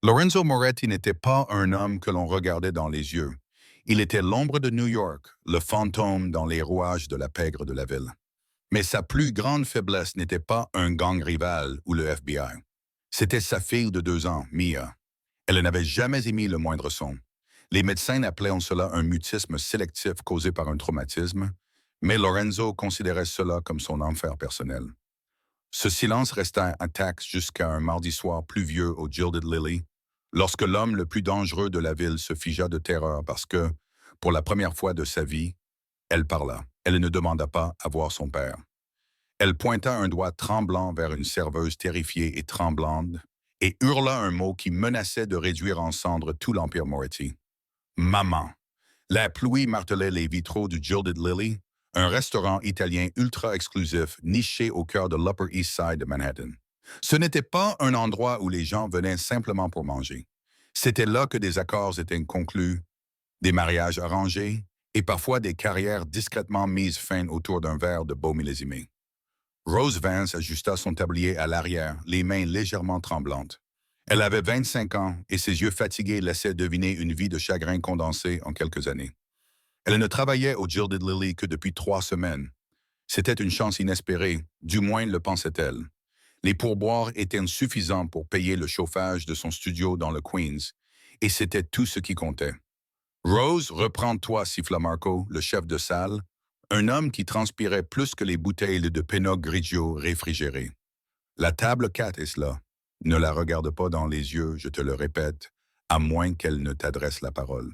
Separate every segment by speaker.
Speaker 1: Lorenzo Moretti n'était pas un homme que l'on regardait dans les yeux. Il était l'ombre de New York, le fantôme dans les rouages de la pègre de la ville. Mais sa plus grande faiblesse n'était pas un gang rival ou le FBI. C'était sa fille de 2 ans, Mia. Elle n'avait jamais émis le moindre son. Les médecins appelaient en cela un mutisme sélectif causé par un traumatisme, mais Lorenzo considérait cela comme son enfer personnel. Ce silence resta intact jusqu'à un mardi soir pluvieux au Gilded Lily, lorsque l'homme le plus dangereux de la ville se figea de terreur parce que, pour la première fois de sa vie, elle parla. Elle ne demanda pas à voir son père. Elle pointa un doigt tremblant vers une serveuse terrifiée et tremblante et hurla un mot qui menaçait de réduire en cendres tout l'Empire Moretti. Maman. La pluie martelait les vitraux du Gilded Lily, un restaurant italien ultra exclusif niché au cœur de l'Upper East Side de Manhattan. Ce n'était pas un endroit où les gens venaient simplement pour manger. C'était là que des accords étaient conclus, des mariages arrangés et parfois des carrières discrètement mises fin autour d'un verre de beau millésimé. Rose Vance ajusta son tablier à l'arrière, les mains légèrement tremblantes. Elle avait 25 ans et ses yeux fatigués laissaient deviner une vie de chagrin condensé en quelques années. Elle ne travaillait au Gilded Lily que depuis 3 semaines. C'était une chance inespérée, du moins le pensait-elle. Les pourboires étaient suffisants pour payer le chauffage de son studio dans le Queens, et c'était tout ce qui comptait. Rose, reprends-toi, siffla Marco, le chef de salle, un homme qui transpirait plus que les bouteilles de Pinot Grigio réfrigérées. La table 4 est là. Ne la regarde pas dans les yeux, je te le répète, à moins qu'elle ne t'adresse la parole.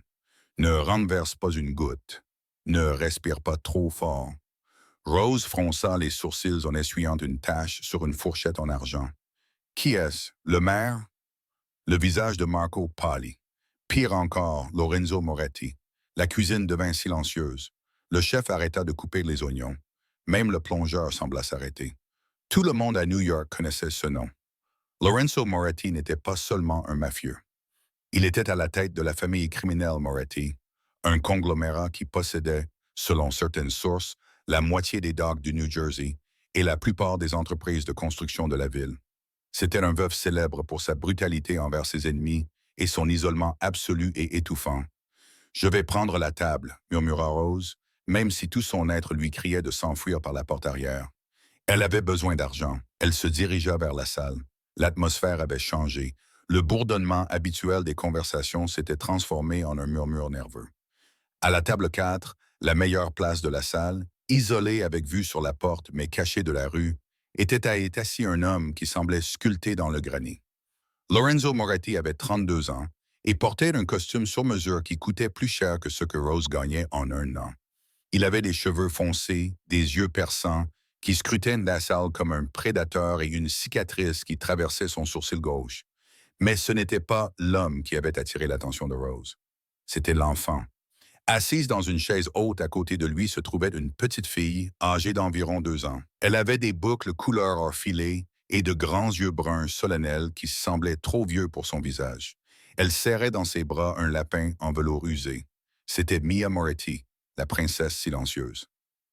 Speaker 1: Ne renverse pas une goutte. Ne respire pas trop fort. Rose fronça les sourcils en essuyant une tache sur une fourchette en argent. Qui est-ce? Le maire? Le visage de Marco pâlit. Pire encore, Lorenzo Moretti. La cuisine devint silencieuse. Le chef arrêta de couper les oignons. Même le plongeur sembla s'arrêter. Tout le monde à New York connaissait ce nom. Lorenzo Moretti n'était pas seulement un mafieux. Il était à la tête de la famille criminelle Moretti, un conglomérat qui possédait, selon certaines sources, la moitié des docks du New Jersey et la plupart des entreprises de construction de la ville. C'était un veuf célèbre pour sa brutalité envers ses ennemis et son isolement absolu et étouffant. « Je vais prendre la table », murmura Rose, même si tout son être lui criait de s'enfuir par la porte arrière. Elle avait besoin d'argent. Elle se dirigea vers la salle. L'atmosphère avait changé. Le bourdonnement habituel des conversations s'était transformé en un murmure nerveux. À la table 4, la meilleure place de la salle, isolée avec vue sur la porte mais cachée de la rue, était assis un homme qui semblait sculpté dans le granit. Lorenzo Moretti avait 32 ans et portait un costume sur mesure qui coûtait plus cher que ce que Rose gagnait en un an. Il avait des cheveux foncés, des yeux perçants, qui scrutaient la salle comme un prédateur et une cicatrice qui traversait son sourcil gauche. Mais ce n'était pas l'homme qui avait attiré l'attention de Rose. C'était l'enfant. Assise dans une chaise haute à côté de lui se trouvait une petite fille âgée d'environ 2 ans. Elle avait des boucles couleur orphilée et de grands yeux bruns solennels qui semblaient trop vieux pour son visage. Elle serrait dans ses bras un lapin en velours usé. C'était Mia Moretti, la princesse silencieuse.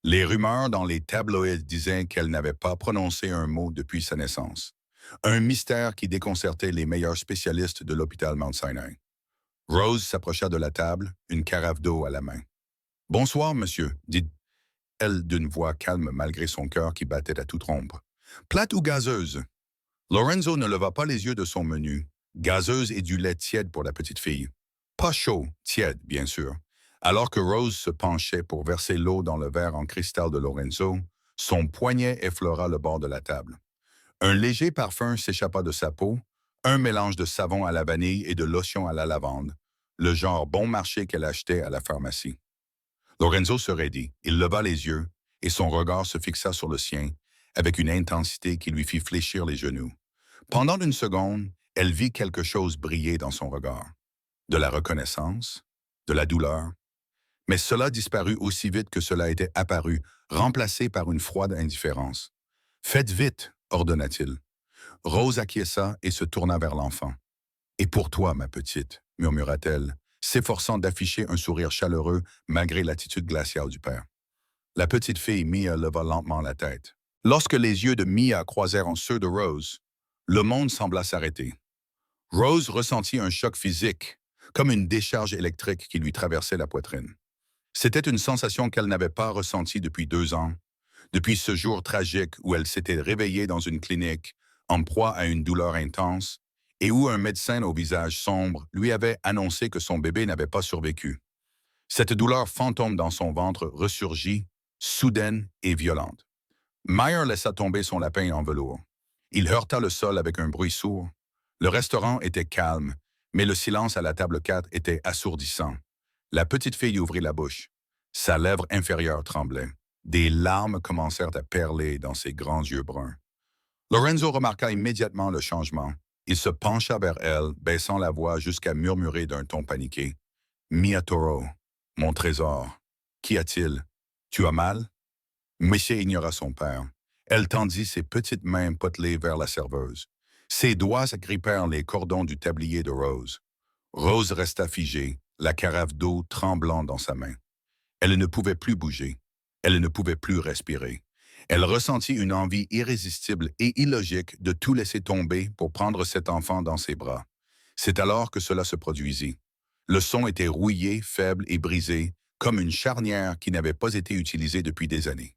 Speaker 1: Les rumeurs dans les tabloïds disaient qu'elle n'avait pas prononcé un mot depuis sa naissance. Un mystère qui déconcertait les meilleurs spécialistes de l'hôpital Mount Sinai. Rose s'approcha de la table, une carafe d'eau à la main. « Bonsoir, monsieur », dit-elle d'une voix calme malgré son cœur qui battait à toute rompre. « Plate ou gazeuse ?» Lorenzo ne leva pas les yeux de son menu. Gazeuse et du lait tiède pour la petite fille. Pas chaud, tiède, bien sûr. Alors que Rose se penchait pour verser l'eau dans le verre en cristal de Lorenzo, son poignet effleura le bord de la table. Un léger parfum s'échappa de sa peau, un mélange de savon à la vanille et de lotion à la lavande, le genre bon marché qu'elle achetait à la pharmacie. Lorenzo se raidit, il leva les yeux, et son regard se fixa sur le sien, avec une intensité qui lui fit fléchir les genoux. Pendant une seconde, elle vit quelque chose briller dans son regard. De la reconnaissance, de la douleur. Mais cela disparut aussi vite que cela était apparu, remplacé par une froide indifférence. « Faites vite », ordonna-t-il. Rose acquiesça et se tourna vers l'enfant. « Et pour toi, ma petite », murmura-t-elle, s'efforçant d'afficher un sourire chaleureux malgré l'attitude glaciale du père. La petite fille Mia leva lentement la tête. Lorsque les yeux de Mia croisèrent en ceux de Rose, le monde sembla s'arrêter. Rose ressentit un choc physique, comme une décharge électrique qui lui traversait la poitrine. C'était une sensation qu'elle n'avait pas ressentie depuis 2 ans, depuis ce jour tragique où elle s'était réveillée dans une clinique, en proie à une douleur intense, et où un médecin au visage sombre lui avait annoncé que son bébé n'avait pas survécu. Cette douleur fantôme dans son ventre ressurgit, soudaine et violente. Meyer laissa tomber son lapin en velours. Il heurta le sol avec un bruit sourd. Le restaurant était calme, mais le silence à la table 4 était assourdissant. La petite fille ouvrit la bouche. Sa lèvre inférieure tremblait. Des larmes commencèrent à perler dans ses grands yeux bruns. Lorenzo remarqua immédiatement le changement. Il se pencha vers elle, baissant la voix jusqu'à murmurer d'un ton paniqué. Mia Toro, mon trésor, qu'y a-t-il? Tu as mal? Monsieur ignora son père. Elle tendit ses petites mains potelées vers la serveuse. Ses doigts agrippèrent les cordons du tablier de Rose. Rose resta figée, la carafe d'eau tremblant dans sa main. Elle ne pouvait plus bouger. Elle ne pouvait plus respirer. Elle ressentit une envie irrésistible et illogique de tout laisser tomber pour prendre cet enfant dans ses bras. C'est alors que cela se produisit. Le son était rouillé, faible et brisé, comme une charnière qui n'avait pas été utilisée depuis des années.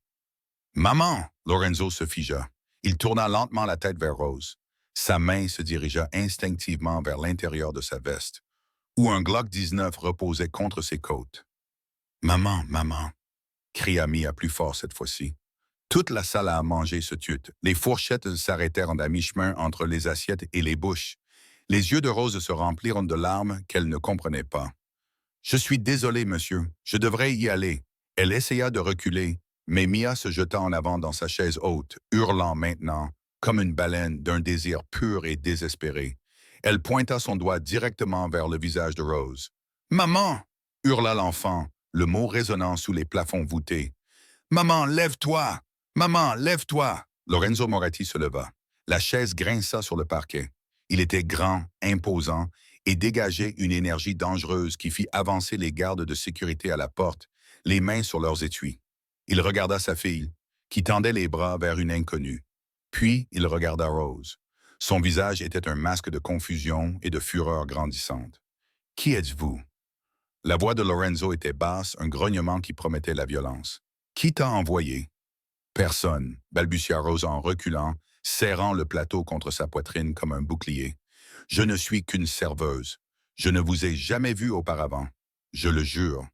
Speaker 1: Maman! Lorenzo se figea. Il tourna lentement la tête vers Rose. Sa main se dirigea instinctivement vers l'intérieur de sa veste, où un Glock 19 reposait contre ses côtes. Maman, maman! Cria Mia plus fort cette fois-ci. Toute la salle à manger se tut. Les fourchettes s'arrêtèrent à mi-chemin entre les assiettes et les bouches. Les yeux de Rose se remplirent de larmes qu'elle ne comprenait pas. Je suis désolée, monsieur. Je devrais y aller. Elle essaya de reculer, mais Mia se jeta en avant dans sa chaise haute, hurlant maintenant, comme une baleine d'un désir pur et désespéré. Elle pointa son doigt directement vers le visage de Rose. « Maman! » hurla l'enfant, le mot résonnant sous les plafonds voûtés. « Maman, lève-toi! Maman, lève-toi! » Lorenzo Moretti se leva. La chaise grinça sur le parquet. Il était grand, imposant, et dégageait une énergie dangereuse qui fit avancer les gardes de sécurité à la porte, les mains sur leurs étuis. Il regarda sa fille, qui tendait les bras vers une inconnue. Puis il regarda Rose. Son visage était un masque de confusion et de fureur grandissante. « Qui êtes-vous? » La voix de Lorenzo était basse, un grognement qui promettait la violence. « Qui t'a envoyé? » « Personne, » balbutia Rose en reculant, serrant le plateau contre sa poitrine comme un bouclier. « Je ne suis qu'une serveuse. Je ne vous ai jamais vu auparavant. Je le jure.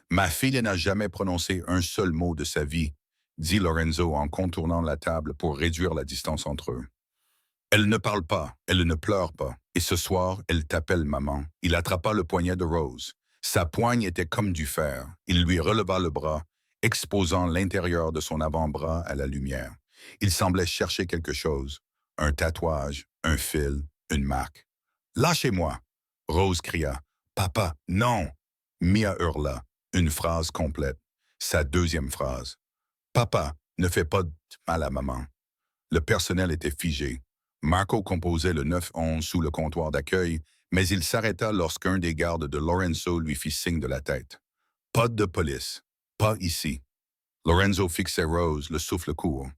Speaker 1: Ma fille n'a jamais prononcé un seul mot de sa vie, » dit Lorenzo en contournant la table pour réduire la distance entre eux. « Elle ne parle pas, elle ne pleure pas, et ce soir, elle t'appelle maman. » Il attrapa le poignet de Rose. Sa poigne était comme du fer. Il lui releva le bras, exposant l'intérieur de son avant-bras à la lumière. Il semblait chercher quelque chose, un tatouage, un fil, une marque. « Lâchez-moi! » Rose cria. « Papa, non! » Mia hurla, une phrase complète, sa deuxième phrase. « Papa, ne fais pas de mal à maman. » Le personnel était figé. Marco composait le 911 sous le comptoir d'accueil, mais il s'arrêta lorsqu'un des gardes de Lorenzo lui fit signe de la tête. « Pas de police. Pas ici. » Lorenzo fixait Rose, le souffle court.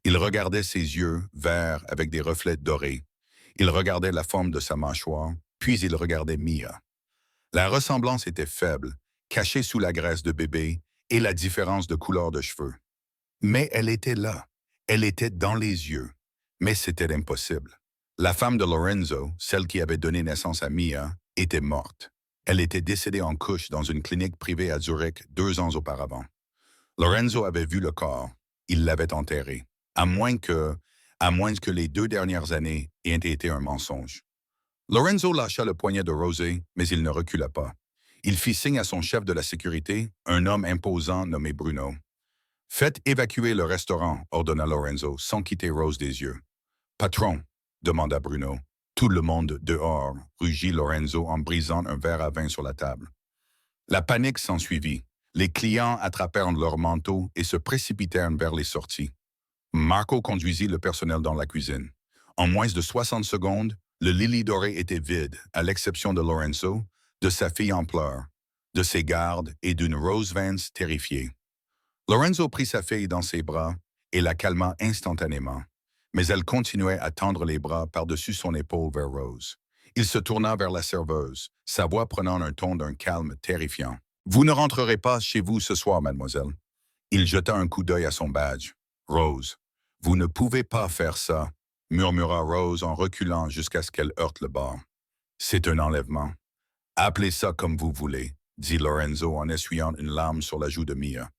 Speaker 1: Il regardait ses yeux, verts avec des reflets dorés. Il regardait la forme de sa mâchoire, puis il regardait Mia. La ressemblance était faible, cachée sous la graisse de bébé et la différence de couleur de cheveux. Mais elle était là. Elle était dans les yeux. Mais c'était impossible. La femme de Lorenzo, celle qui avait donné naissance à Mia, était morte. Elle était décédée en couche dans une clinique privée à Zurich 2 ans auparavant. Lorenzo avait vu le corps. Il l'avait enterré. À moins que les 2 dernières années aient été un mensonge. Lorenzo lâcha le poignet de Rosé, mais il ne recula pas. Il fit signe à son chef de la sécurité, un homme imposant nommé Bruno. « Faites évacuer le restaurant, » ordonna Lorenzo, sans quitter Rose des yeux. « Patron, » demanda Bruno. « Tout le monde dehors, » rugit Lorenzo en brisant un verre à vin sur la table. La panique s'ensuivit. Les clients attrapèrent leurs manteaux et se précipitèrent vers les sorties. Marco conduisit le personnel dans la cuisine. En moins de 60 secondes, le Lily doré était vide, à l'exception de Lorenzo, de sa fille en pleurs, de ses gardes et d'une Rose Vance terrifiée. Lorenzo prit sa fille dans ses bras et la calma instantanément, mais elle continuait à tendre les bras par-dessus son épaule vers Rose. Il se tourna vers la serveuse, sa voix prenant un ton d'un calme terrifiant. Vous ne rentrerez pas chez vous ce soir, mademoiselle. Il jeta un coup d'œil à son badge. Rose, vous ne pouvez pas faire ça, murmura Rose en reculant jusqu'à ce qu'elle heurte le bar. C'est un enlèvement. Appelez ça comme vous voulez, dit Lorenzo en essuyant une larme sur la joue de Mia.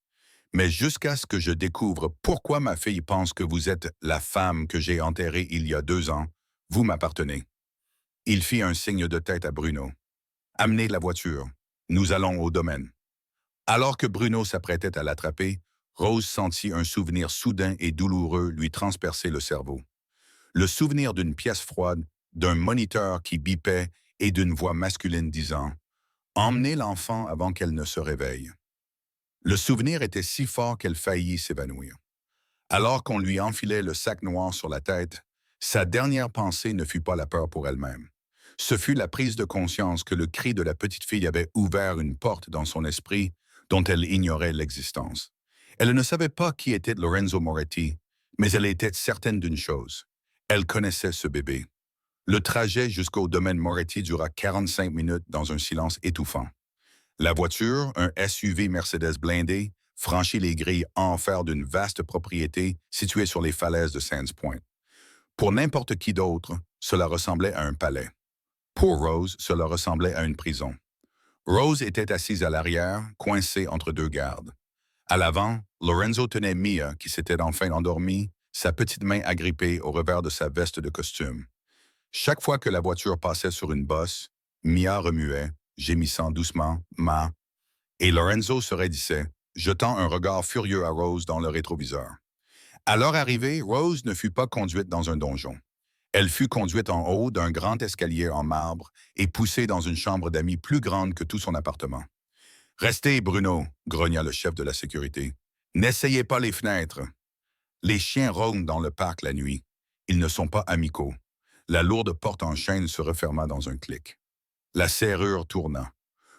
Speaker 1: Mais jusqu'à ce que je découvre pourquoi ma fille pense que vous êtes la femme que j'ai enterrée il y a 2 ans, vous m'appartenez. Il fit un signe de tête à Bruno. Amenez la voiture. Nous allons au domaine. Alors que Bruno s'apprêtait à l'attraper, Rose sentit un souvenir soudain et douloureux lui transpercer le cerveau. Le souvenir d'une pièce froide, d'un moniteur qui bipait et d'une voix masculine disant « Emmenez l'enfant avant qu'elle ne se réveille ». Le souvenir était si fort qu'elle faillit s'évanouir. Alors qu'on lui enfilait le sac noir sur la tête, sa dernière pensée ne fut pas la peur pour elle-même. Ce fut la prise de conscience que le cri de la petite fille avait ouvert une porte dans son esprit dont elle ignorait l'existence. Elle ne savait pas qui était Lorenzo Moretti, mais elle était certaine d'une chose. Elle connaissait ce bébé. Le trajet jusqu'au domaine Moretti dura 45 minutes dans un silence étouffant. La voiture, un SUV Mercedes blindé, franchit les grilles en fer d'une vaste propriété située sur les falaises de Sands Point. Pour n'importe qui d'autre, cela ressemblait à un palais. Pour Rose, cela ressemblait à une prison. Rose était assise à l'arrière, coincée entre deux gardes. À l'avant, Lorenzo tenait Mia, qui s'était enfin endormie, sa petite main agrippée au revers de sa veste de costume. Chaque fois que la voiture passait sur une bosse, Mia remuait, gémissant doucement « Ma », et Lorenzo se raidissait, jetant un regard furieux à Rose dans le rétroviseur. À leur arrivée, Rose ne fut pas conduite dans un donjon. Elle fut conduite en haut d'un grand escalier en marbre et poussée dans une chambre d'amis plus grande que tout son appartement. « Restez, Bruno », grogna le chef de la sécurité. « N'essayez pas les fenêtres. Les chiens rôdent dans le parc la nuit. Ils ne sont pas amicaux. » La lourde porte en chêne se referma dans un clic. La serrure tourna.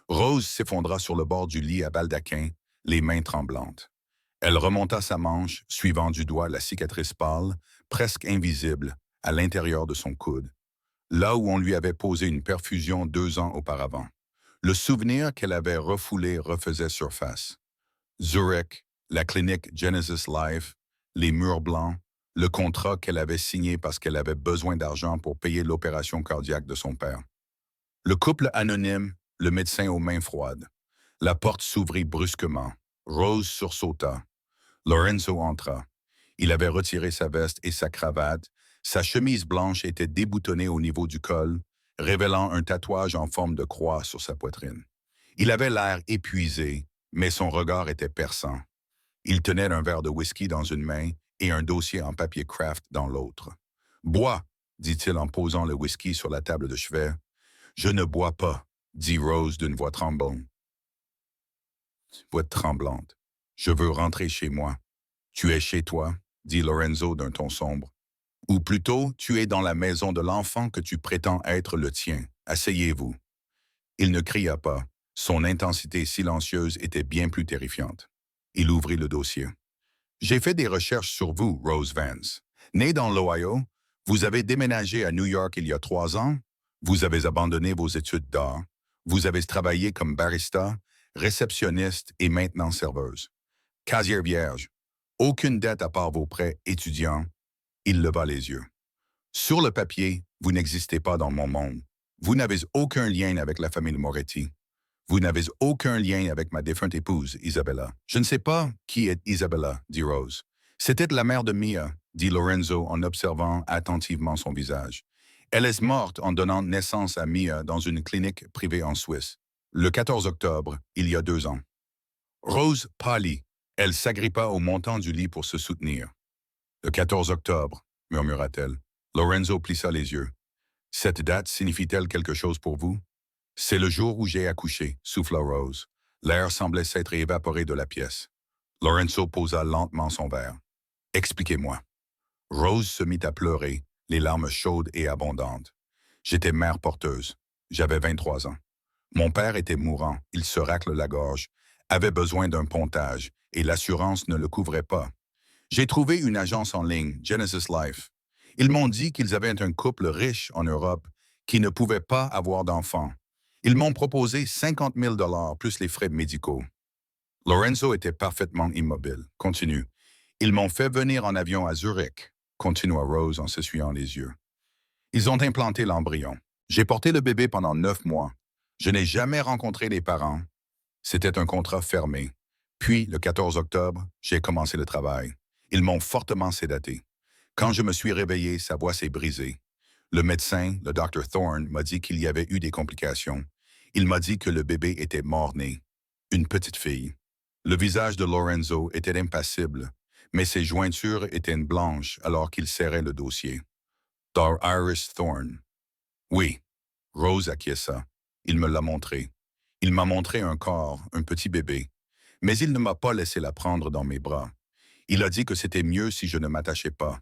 Speaker 1: Rose s'effondra sur le bord du lit à baldaquin, les mains tremblantes. Elle remonta sa manche, suivant du doigt la cicatrice pâle, presque invisible, à l'intérieur de son coude, là où on lui avait posé une perfusion 2 ans auparavant. Le souvenir qu'elle avait refoulé refaisait surface. Zurich, la clinique Genesis Life, les murs blancs, le contrat qu'elle avait signé parce qu'elle avait besoin d'argent pour payer l'opération cardiaque de son père. Le couple anonyme, le médecin aux mains froides. La porte s'ouvrit brusquement. Rose sursauta. Lorenzo entra. Il avait retiré sa veste et sa cravate. Sa chemise blanche était déboutonnée au niveau du col, révélant un tatouage en forme de croix sur sa poitrine. Il avait l'air épuisé, mais son regard était perçant. Il tenait un verre de whisky dans une main et un dossier en papier craft dans l'autre. « Bois », dit-il en posant le whisky sur la table de chevet. « Je ne bois pas », dit Rose d'une voix tremblante. « Je veux rentrer chez moi. »« Tu es chez toi », dit Lorenzo d'un ton sombre. « Ou plutôt, tu es dans la maison de l'enfant que tu prétends être le tien. Asseyez-vous. » Il ne cria pas. Son intensité silencieuse était bien plus terrifiante. Il ouvrit le dossier. « J'ai fait des recherches sur vous, Rose Vance. Née dans l'Ohio, vous avez déménagé à New York il y a 3 ans. Vous avez abandonné vos études d'art. Vous avez travaillé comme barista, réceptionniste et maintenant serveuse. Casier vierge. Aucune dette à part vos prêts étudiants. » Il leva les yeux. « Sur le papier, vous n'existez pas dans mon monde. Vous n'avez aucun lien avec la famille Moretti. Vous n'avez aucun lien avec ma défunte épouse, Isabella. »« Je ne sais pas qui est Isabella, » dit Rose. « C'était la mère de Mia, » dit Lorenzo en observant attentivement son visage. « Elle est morte en donnant naissance à Mia dans une clinique privée en Suisse, le 14 octobre, il y a 2 ans. » Rose pâlit. Elle s'agrippa au montant du lit pour se soutenir. « Le 14 octobre, » murmura-t-elle. Lorenzo plissa les yeux. « Cette date signifie-t-elle quelque chose pour vous? »« C'est le jour où j'ai accouché, » souffla Rose. L'air semblait s'être évaporé de la pièce. Lorenzo posa lentement son verre. « Expliquez-moi. » Rose se mit à pleurer, les larmes chaudes et abondantes. « J'étais mère porteuse. J'avais 23 ans. Mon père était mourant, il se racle la gorge, avait besoin d'un pontage, et l'assurance ne le couvrait pas. J'ai trouvé une agence en ligne, Genesis Life. Ils m'ont dit qu'ils avaient un couple riche en Europe qui ne pouvaient pas avoir d'enfants. Ils m'ont proposé 50 000 plus les frais médicaux. Lorenzo était parfaitement immobile. Continue. Ils m'ont fait venir en avion à Zurich, continua Rose en s'essuyant les yeux. Ils ont implanté l'embryon. J'ai porté le bébé pendant 9 mois. Je n'ai jamais rencontré les parents. C'était un contrat fermé. Puis, le 14 octobre, j'ai commencé le travail. Ils m'ont fortement sédaté. Quand je me suis réveillé, sa voix s'est brisée. Le médecin, le Dr. Thorne, m'a dit qu'il y avait eu des complications. Il m'a dit que le bébé était mort-né. Une petite fille. Le visage de Lorenzo était impassible, mais ses jointures étaient blanches alors qu'il serrait le dossier. Dr. Iris Thorne. Oui. Rose acquiesça. Il me l'a montré. Il m'a montré un corps, un petit bébé. Mais il ne m'a pas laissé la prendre dans mes bras. Il a dit que c'était mieux si je ne m'attachais pas.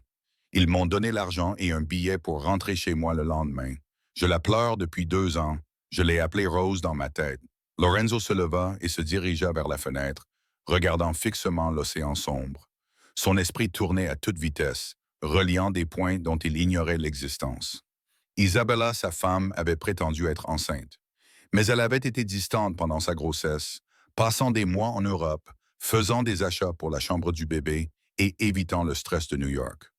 Speaker 1: Ils m'ont donné l'argent et un billet pour rentrer chez moi le lendemain. Je la pleure depuis 2 ans. Je l'ai appelée Rose dans ma tête. Lorenzo se leva et se dirigea vers la fenêtre, regardant fixement l'océan sombre. Son esprit tournait à toute vitesse, reliant des points dont il ignorait l'existence. Isabella, sa femme, avait prétendu être enceinte. Mais elle avait été distante pendant sa grossesse, passant des mois en Europe, faisant des achats pour la chambre du bébé et évitant le stress de New York.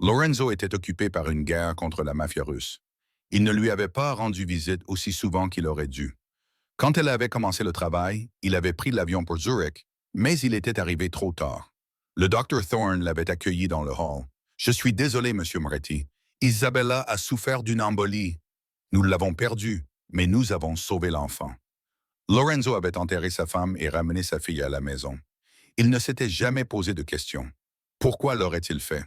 Speaker 1: Lorenzo était occupé par une guerre contre la mafia russe. Il ne lui avait pas rendu visite aussi souvent qu'il aurait dû. Quand elle avait commencé le travail, il avait pris l'avion pour Zurich, mais il était arrivé trop tard. Le Dr. Thorne l'avait accueilli dans le hall. « Je suis désolé, Monsieur Moretti. Isabella a souffert d'une embolie. Nous l'avons perdue, mais nous avons sauvé l'enfant. » Lorenzo avait enterré sa femme et ramené sa fille à la maison. Il ne s'était jamais posé de questions. Pourquoi l'aurait-il fait?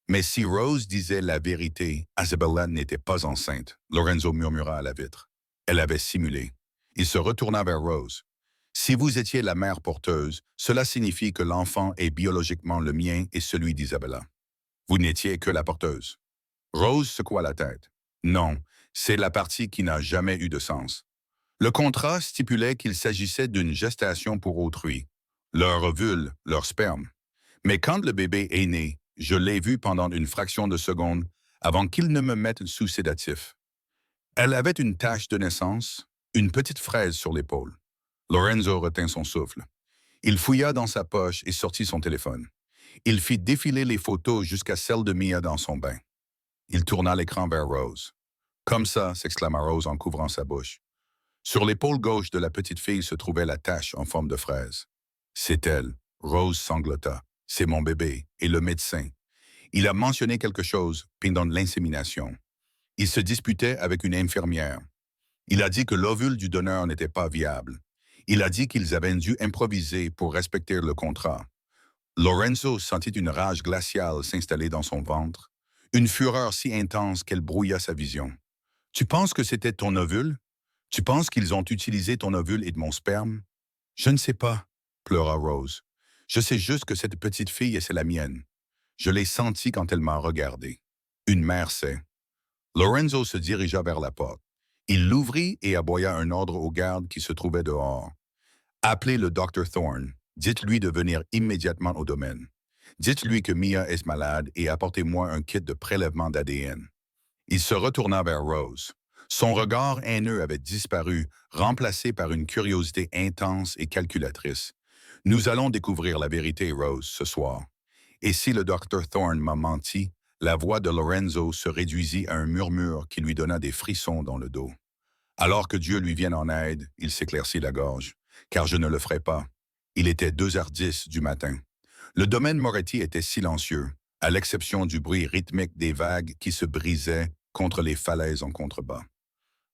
Speaker 1: Mais si Rose disait la vérité, Isabella n'était pas enceinte, Lorenzo murmura à la vitre. Elle avait simulé. Il se retourna vers Rose. Si vous étiez la mère porteuse, cela signifie que l'enfant est biologiquement le mien et celui d'Isabella. Vous n'étiez que la porteuse. Rose secoua la tête. Non, c'est la partie qui n'a jamais eu de sens. Le contrat stipulait qu'il s'agissait d'une gestation pour autrui, leur ovule, leur sperme. Mais quand le bébé est né, je l'ai vu pendant une fraction de seconde avant qu'il ne me mette sous sédatif. Elle avait une tache de naissance, une petite fraise sur l'épaule. Lorenzo retint son souffle. Il fouilla dans sa poche et sortit son téléphone. Il fit défiler les photos jusqu'à celle de Mia dans son bain. Il tourna l'écran vers Rose. « Comme ça », s'exclama Rose en couvrant sa bouche. Sur l'épaule gauche de la petite fille se trouvait la tache en forme de fraise. « C'est elle », Rose sanglota. « C'est mon bébé. Et le médecin. Il a mentionné quelque chose pendant l'insémination. Il se disputait avec une infirmière. Il a dit que l'ovule du donneur n'était pas viable. Il a dit qu'ils avaient dû improviser pour respecter le contrat. » Lorenzo sentit une rage glaciale s'installer dans son ventre, une fureur si intense qu'elle brouilla sa vision. « Tu penses que c'était ton ovule? Tu penses qu'ils ont utilisé ton ovule et de mon sperme? »« Je ne sais pas, » pleura Rose. « Je sais juste que cette petite fille, c'est la mienne. Je l'ai sentie quand elle m'a regardé. Une mère sait. » Lorenzo se dirigea vers la porte. Il l'ouvrit et aboya un ordre aux gardes qui se trouvaient dehors. « Appelez le Dr. Thorne. Dites-lui de venir immédiatement au domaine. Dites-lui que Mia est malade et apportez-moi un kit de prélèvement d'ADN. » Il se retourna vers Rose. Son regard haineux avait disparu, remplacé par une curiosité intense et calculatrice. « Nous allons découvrir la vérité, Rose, ce soir. » Et si le Dr. Thorne m'a menti, la voix de Lorenzo se réduisit à un murmure qui lui donna des frissons dans le dos. Alors que Dieu lui vienne en aide, il s'éclaircit la gorge. Car je ne le ferai pas. Il était 2h10 du matin. Le domaine Moretti était silencieux, à l'exception du bruit rythmique des vagues qui se brisaient contre les falaises en contrebas.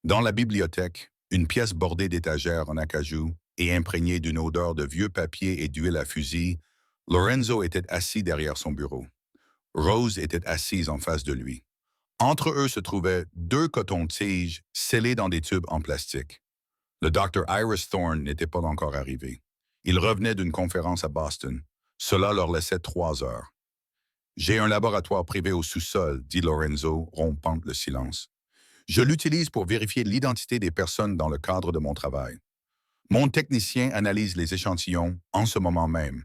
Speaker 1: Dans la bibliothèque, une pièce bordée d'étagères en acajou et imprégnée d'une odeur de vieux papier et d'huile à fusil, Lorenzo était assis derrière son bureau. Rose était assise en face de lui. Entre eux se trouvaient 2 cotons-tiges scellés dans des tubes en plastique. Le Dr. Iris Thorne n'était pas encore arrivé. Il revenait d'une conférence à Boston. Cela leur laissait 3 heures. « J'ai un laboratoire privé au sous-sol, » dit Lorenzo, rompant le silence. « Je l'utilise pour vérifier l'identité des personnes dans le cadre de mon travail. Mon technicien analyse les échantillons en ce moment même.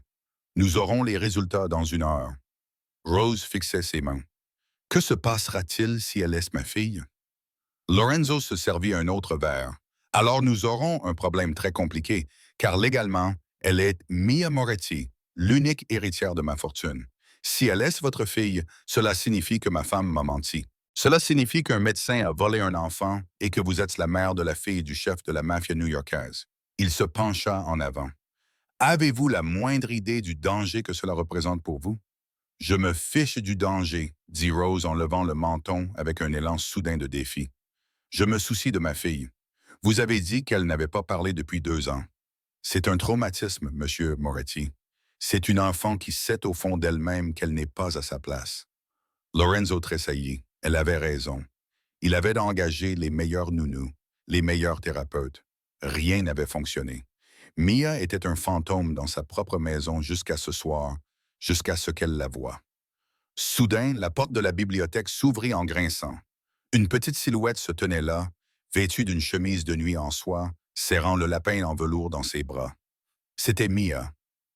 Speaker 1: Nous aurons les résultats dans 1 heure. » Rose fixait ses mains. « Que se passera-t-il si elle laisse ma fille? » Lorenzo se servit un autre verre. Alors nous aurons un problème très compliqué, car légalement, elle est Mia Moretti, l'unique héritière de ma fortune. Si elle laisse votre fille, cela signifie que ma femme m'a menti. Cela signifie qu'un médecin a volé un enfant et que vous êtes la mère de la fille du chef de la mafia new-yorkaise. Il se pencha en avant. Avez-vous la moindre idée du danger que cela représente pour vous? Je me fiche du danger, dit Rose en levant le menton avec un élan soudain de défi. Je me soucie de ma fille. Vous avez dit qu'elle n'avait pas parlé depuis 2 ans. C'est un traumatisme, Monsieur Moretti. C'est une enfant qui sait au fond d'elle-même qu'elle n'est pas à sa place. Lorenzo tressaillit. Elle avait raison. Il avait engagé les meilleurs nounous, les meilleurs thérapeutes. Rien n'avait fonctionné. Mia était un fantôme dans sa propre maison jusqu'à ce soir, jusqu'à ce qu'elle la voie. Soudain, la porte de la bibliothèque s'ouvrit en grinçant. Une petite silhouette se tenait là, vêtue d'une chemise de nuit en soie, serrant le lapin en velours dans ses bras. C'était Mia.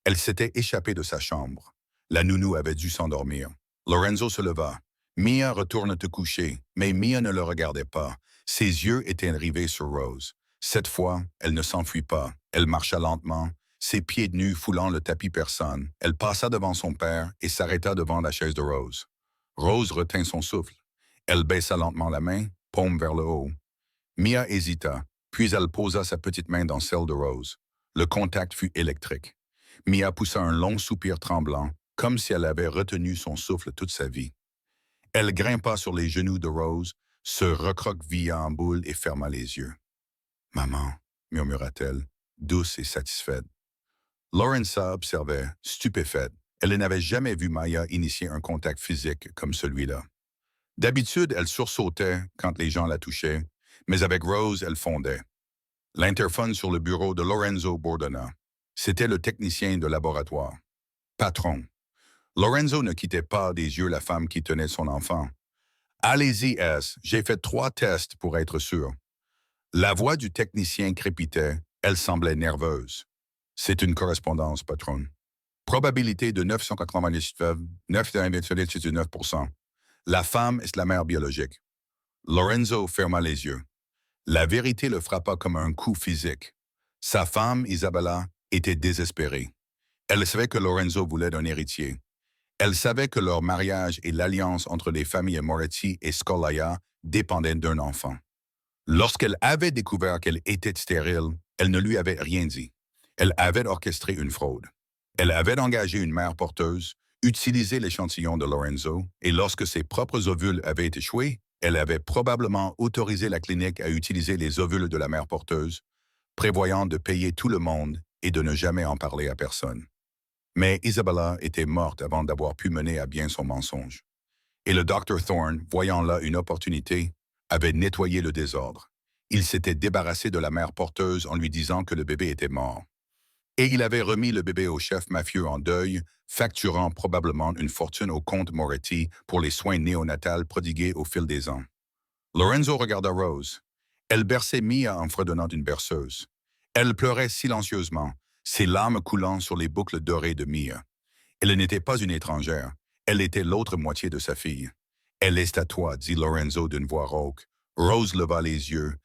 Speaker 1: Elle s'était échappée de sa chambre. La nounou avait dû s'endormir. Lorenzo se leva. Mia, retourne te coucher, mais Mia ne le regardait pas. Ses yeux étaient rivés sur Rose. Cette fois, elle ne s'enfuit pas. Elle marcha lentement, ses pieds nus foulant le tapis persane. Elle passa devant son père et s'arrêta devant la chaise de Rose. Rose retint son souffle. Elle baissa lentement la main, paume vers le haut. Mia hésita, puis elle posa sa petite main dans celle de Rose. Le contact fut électrique. Mia poussa un long soupir tremblant, comme si elle avait retenu son souffle toute sa vie. Elle grimpa sur les genoux de Rose, se recroquevilla en boule et ferma les yeux. « Maman, » murmura-t-elle, douce et satisfaite. Lorenza observait, stupéfaite. Elle n'avait jamais vu Maya initier un contact physique comme celui-là. D'habitude, elle sursautait quand les gens la touchaient, mais avec Rose, elle fondait. L'interphone sur le bureau de Lorenzo bourdonna. C'était le technicien de laboratoire. « Patron. » Lorenzo ne quittait pas des yeux la femme qui tenait son enfant. « Allez-y, S. J'ai fait 3 tests pour être sûr. » La voix du technicien crépitait. Elle semblait nerveuse. « C'est une correspondance, patron. Probabilité de 999,999%. La femme est la mère biologique. » Lorenzo ferma les yeux. La vérité le frappa comme un coup physique. Sa femme, Isabella, était désespérée. Elle savait que Lorenzo voulait un héritier. Elle savait que leur mariage et l'alliance entre les familles Moretti et Scolaia dépendaient d'un enfant. Lorsqu'elle avait découvert qu'elle était stérile, elle ne lui avait rien dit. Elle avait orchestré une fraude. Elle avait engagé une mère porteuse, utilisé l'échantillon de Lorenzo, et lorsque ses propres ovules avaient échoué, elle avait probablement autorisé la clinique à utiliser les ovules de la mère porteuse, prévoyant de payer tout le monde et de ne jamais en parler à personne. Mais Isabella était morte avant d'avoir pu mener à bien son mensonge. Et le Dr. Thorne, voyant là une opportunité, avait nettoyé le désordre. Il s'était débarrassé de la mère porteuse en lui disant que le bébé était mort. Et il avait remis le bébé au chef mafieux en deuil, facturant probablement une fortune au comte Moretti pour les soins néonatals prodigués au fil des ans. Lorenzo regarda Rose. Elle berçait Mia en fredonnant une berceuse. Elle pleurait silencieusement, ses larmes coulant sur les boucles dorées de Mia. Elle n'était pas une étrangère, elle était l'autre moitié de sa fille. « Elle est à toi, » dit Lorenzo d'une voix rauque. Rose leva les yeux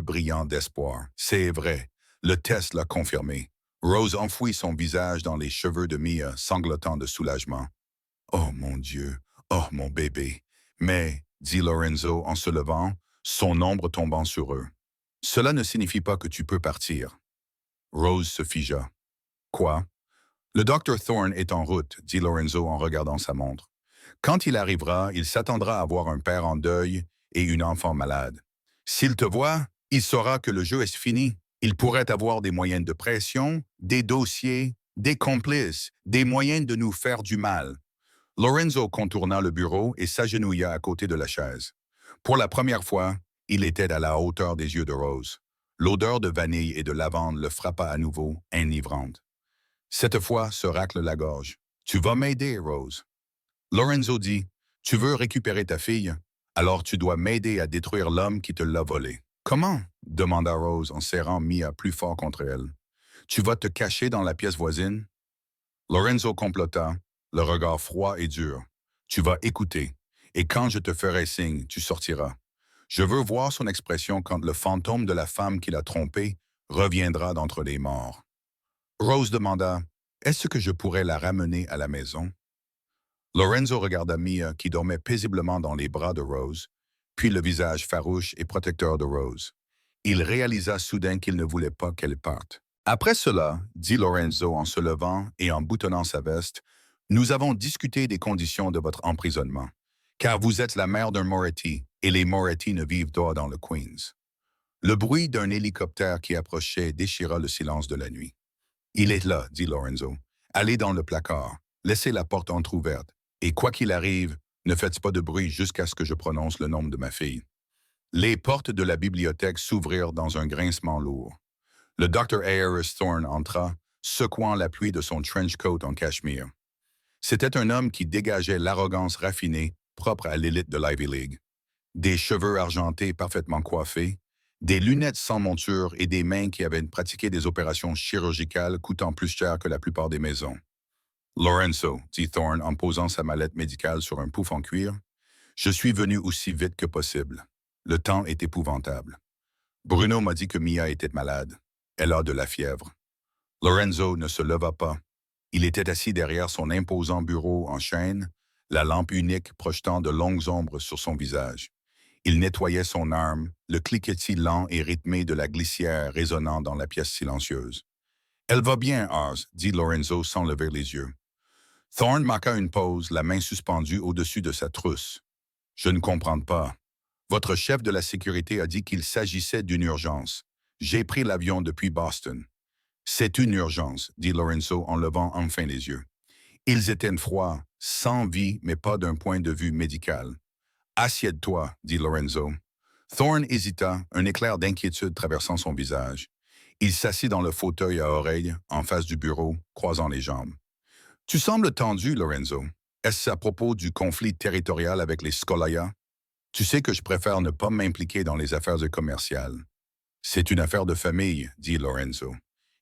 Speaker 1: brillants d'espoir. C'est vrai, le test l'a confirmé. Rose enfouit son visage dans les cheveux de Mia, sanglotant de soulagement. « Oh mon Dieu, oh mon bébé. » Mais, dit Lorenzo en se levant, son ombre tombant sur eux. « Cela ne signifie pas que tu peux partir. » Rose se figea. « Quoi? » « Le Dr. Thorne est en route, » dit Lorenzo en regardant sa montre. « Quand il arrivera, il s'attendra à voir un père en deuil et une enfant malade. S'il te voit, il saura que le jeu est fini. Il pourrait avoir des moyens de pression, des dossiers, des complices, des moyens de nous faire du mal. » Lorenzo contourna le bureau et s'agenouilla à côté de la chaise. Pour la première fois, il était à la hauteur des yeux de Rose. L'odeur de vanille et de lavande le frappa à nouveau, enivrante. Cette fois, se racle la gorge. « Tu vas m'aider, Rose. » Lorenzo dit, « Tu veux récupérer ta fille? Alors tu dois m'aider à détruire l'homme qui te l'a volée. »« Comment? » demanda Rose en serrant Mia plus fort contre elle. « Tu vas te cacher dans la pièce voisine? » Lorenzo complota, le regard froid et dur. « Tu vas écouter, et quand je te ferai signe, tu sortiras. Je veux voir son expression quand le fantôme de la femme qui l'a trompé reviendra d'entre les morts. Rose demanda, est-ce que je pourrais la ramener à la maison? Lorenzo regarda Mia qui dormait paisiblement dans les bras de Rose, puis le visage farouche et protecteur de Rose. Il réalisa soudain qu'il ne voulait pas qu'elle parte. Après cela, dit Lorenzo en se levant et en boutonnant sa veste, nous avons discuté des conditions de votre emprisonnement, car vous êtes la mère d'un Moretti et les Moretti ne vivent pas dans le Queens. Le bruit d'un hélicoptère qui approchait déchira le silence de la nuit. Il est là, dit Lorenzo. Allez dans le placard, laissez la porte entr'ouverte, et quoi qu'il arrive, ne faites pas de bruit jusqu'à ce que je prononce le nom de ma fille. Les portes de la bibliothèque s'ouvrirent dans un grincement lourd. Le Dr. Harris Thorne entra, secouant la pluie de son trench coat en cachemire. C'était un homme qui dégageait l'arrogance raffinée, propre à l'élite de l'Ivy League. Des cheveux argentés parfaitement coiffés, des lunettes sans monture et des mains qui avaient pratiqué des opérations chirurgicales coûtant plus cher que la plupart des maisons. Lorenzo, dit Thorne en posant sa mallette médicale sur un pouf en cuir, je suis venu aussi vite que possible. Le temps est épouvantable. Bruno m'a dit que Mia était malade. Elle a de la fièvre. Lorenzo ne se leva pas. Il était assis derrière son imposant bureau en chêne, la lampe unique projetant de longues ombres sur son visage. Il nettoyait son arme, le cliquetis lent et rythmé de la glissière résonnant dans la pièce silencieuse. « Elle va bien, Ars, dit Lorenzo sans lever les yeux. Thorne marqua une pause, la main suspendue au-dessus de sa trousse. « Je ne comprends pas. Votre chef de la sécurité a dit qu'il s'agissait d'une urgence. J'ai pris l'avion depuis Boston. »« C'est une urgence, dit Lorenzo en levant enfin les yeux. Ils étaient froids, sans vie, mais pas d'un point de vue médical. « Assieds-toi, dit Lorenzo. Thorne hésita, un éclair d'inquiétude traversant son visage. Il s'assit dans le fauteuil à oreilles, en face du bureau, croisant les jambes. « Tu sembles tendu, Lorenzo. Est-ce à propos du conflit territorial avec les Scolaya? Tu sais que je préfère ne pas m'impliquer dans les affaires commerciales. »« C'est une affaire de famille, dit Lorenzo.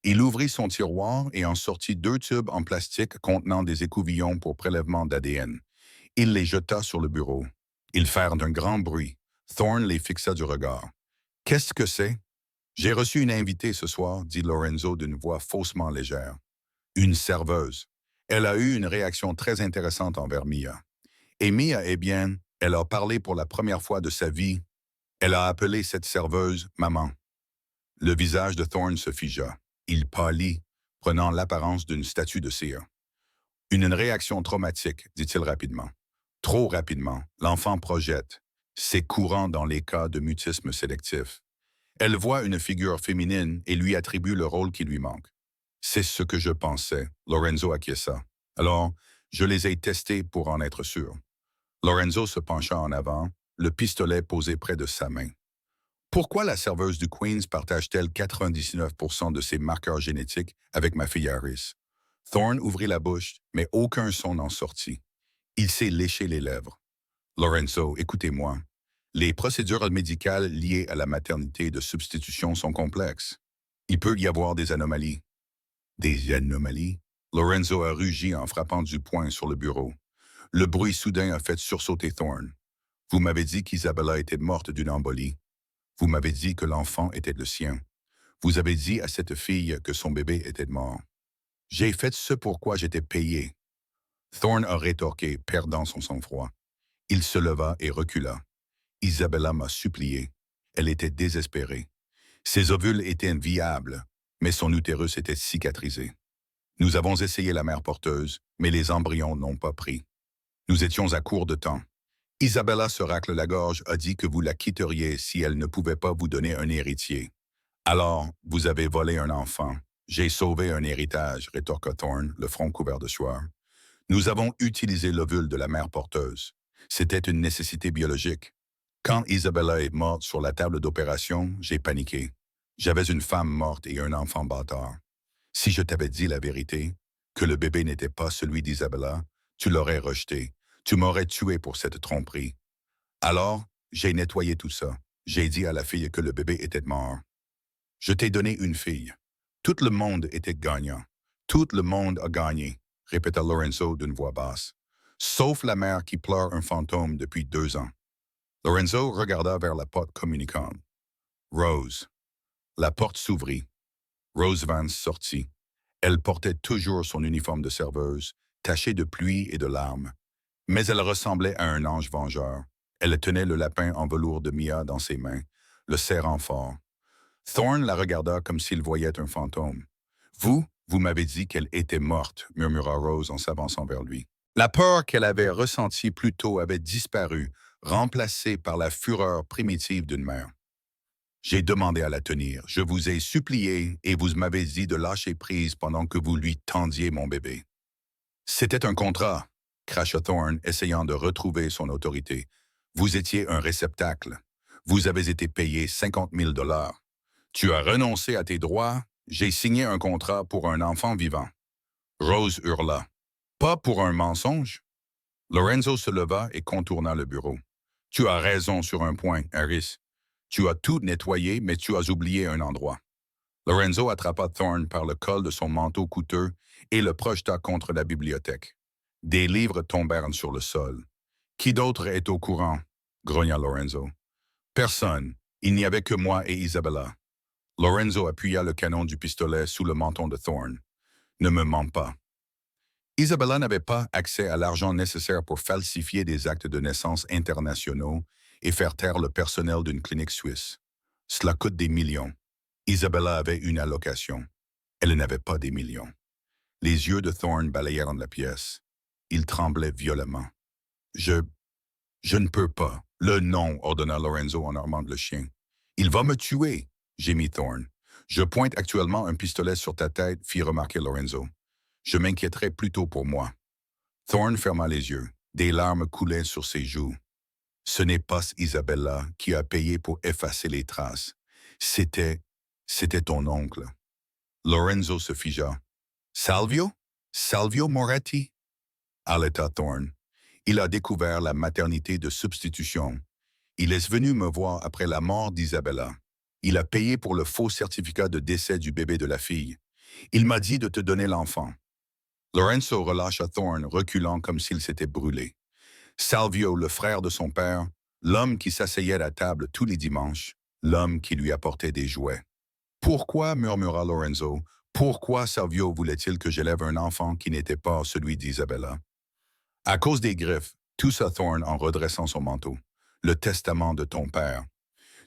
Speaker 1: Il ouvrit son tiroir et en sortit 2 tubes en plastique contenant des écouvillons pour prélèvement d'ADN. Il les jeta sur le bureau. Ils firent d'un grand bruit. Thorne les fixa du regard. « Qu'est-ce que c'est? »« J'ai reçu une invitée ce soir, dit Lorenzo d'une voix faussement légère. Une serveuse. Elle a eu une réaction très intéressante envers Mia. Et Mia, eh bien, elle a parlé pour la première fois de sa vie. Elle a appelé cette serveuse « maman ». Le visage de Thorne se figea. Il pâlit, prenant l'apparence d'une statue de cire. « Une réaction traumatique, dit-il rapidement. Trop rapidement, l'enfant projette. C'est courant dans les cas de mutisme sélectif. Elle voit une figure féminine et lui attribue le rôle qui lui manque. C'est ce que je pensais, Lorenzo acquiesça. Alors, je les ai testés pour en être sûr. Lorenzo se pencha en avant, le pistolet posé près de sa main. Pourquoi la serveuse du Queens partage-t-elle 99% de ses marqueurs génétiques avec ma fille Harris? Thorne ouvrit la bouche, mais aucun son n'en sortit. Il s'est léché les lèvres. Lorenzo, écoutez-moi. Les procédures médicales liées à la maternité de substitution sont complexes. Il peut y avoir des anomalies. Des anomalies? Lorenzo a rugi en frappant du poing sur le bureau. Le bruit soudain a fait sursauter Thorne. Vous m'avez dit qu'Isabella était morte d'une embolie. Vous m'avez dit que l'enfant était le sien. Vous avez dit à cette fille que son bébé était mort. J'ai fait ce pour quoi j'étais payé. Thorne a rétorqué, perdant son sang-froid. Il se leva et recula. Isabella m'a supplié. Elle était désespérée. Ses ovules étaient viables, mais son utérus était cicatrisé. Nous avons essayé la mère porteuse, mais les embryons n'ont pas pris. Nous étions à court de temps. Isabella se racle la gorge, a dit que vous la quitteriez si elle ne pouvait pas vous donner un héritier. Alors, vous avez volé un enfant. J'ai sauvé un héritage, rétorqua Thorne, le front couvert de sueur. Nous avons utilisé l'ovule de la mère porteuse. C'était une nécessité biologique. Quand Isabella est morte sur la table d'opération, j'ai paniqué. J'avais une femme morte et un enfant bâtard. Si je t'avais dit la vérité, que le bébé n'était pas celui d'Isabella, tu l'aurais rejeté. Tu m'aurais tué pour cette tromperie. Alors, j'ai nettoyé tout ça. J'ai dit à la fille que le bébé était mort. Je t'ai donné une fille. Tout le monde était gagnant. Tout le monde a gagné, répéta Lorenzo d'une voix basse. Sauf la mère qui pleure un fantôme depuis 2 ans. Lorenzo regarda vers la porte communicante. Rose. La porte s'ouvrit. Rose Vance sortit. Elle portait toujours son uniforme de serveuse, taché de pluie et de larmes. Mais elle ressemblait à un ange vengeur. Elle tenait le lapin en velours de Mia dans ses mains, le serrant fort. Thorne la regarda comme s'il voyait un fantôme. « Vous m'avez dit qu'elle était morte, » murmura Rose en s'avançant vers lui. La peur qu'elle avait ressentie plus tôt avait disparu, remplacée par la fureur primitive d'une mère. « J'ai demandé à la tenir, je vous ai supplié et vous m'avez dit de lâcher prise pendant que vous lui tendiez mon bébé. » « C'était un contrat, » cracha Thorne, essayant de retrouver son autorité. « Vous étiez un réceptacle. Vous avez été payé 50 000 $. Tu as renoncé à tes droits. J'ai signé un contrat pour un enfant vivant. » Rose hurla. « Pas pour un mensonge? » Lorenzo se leva et contourna le bureau. « Tu as raison sur un point, Harris. Tu as tout nettoyé, mais tu as oublié un endroit. » Lorenzo attrapa Thorne par le col de son manteau coûteux et le projeta contre la bibliothèque. Des livres tombèrent sur le sol. « Qui d'autre est au courant? » grogna Lorenzo. « Personne. Il n'y avait que moi et Isabella. » Lorenzo appuya le canon du pistolet sous le menton de Thorne. « Ne me mens pas. » Isabella n'avait pas accès à l'argent nécessaire pour falsifier des actes de naissance internationaux et faire taire le personnel d'une clinique suisse. Cela coûte des millions. Isabella avait une allocation. Elle n'avait pas des millions. Les yeux de Thorne balayèrent la pièce. Il tremblait violemment. « Je ne peux pas. »« Le non, » ordonna Lorenzo en armant le chien. « Il va me tuer, » gémit Thorne. « Je pointe actuellement un pistolet sur ta tête, » fit remarquer Lorenzo. « Je m'inquiéterais plutôt pour moi. » Thorne ferma les yeux. Des larmes coulaient sur ses joues. « Ce n'est pas Isabella qui a payé pour effacer les traces. C'était ton oncle. » Lorenzo se figea. « Salvio? Salvio Moretti? » Haleta Thorne. « Il a découvert la maternité de substitution. Il est venu me voir après la mort d'Isabella. Il a payé pour le faux certificat de décès du bébé de la fille. Il m'a dit de te donner l'enfant. » Lorenzo relâcha Thorne, reculant comme s'il s'était brûlé. Salvio, le frère de son père, l'homme qui s'asseyait à table tous les dimanches, l'homme qui lui apportait des jouets. « Pourquoi, » murmura Lorenzo, « pourquoi Salvio voulait-il que j'élève un enfant qui n'était pas celui d'Isabella? » « À cause des griffes, » toussa Thorne en redressant son manteau. « Le testament de ton père.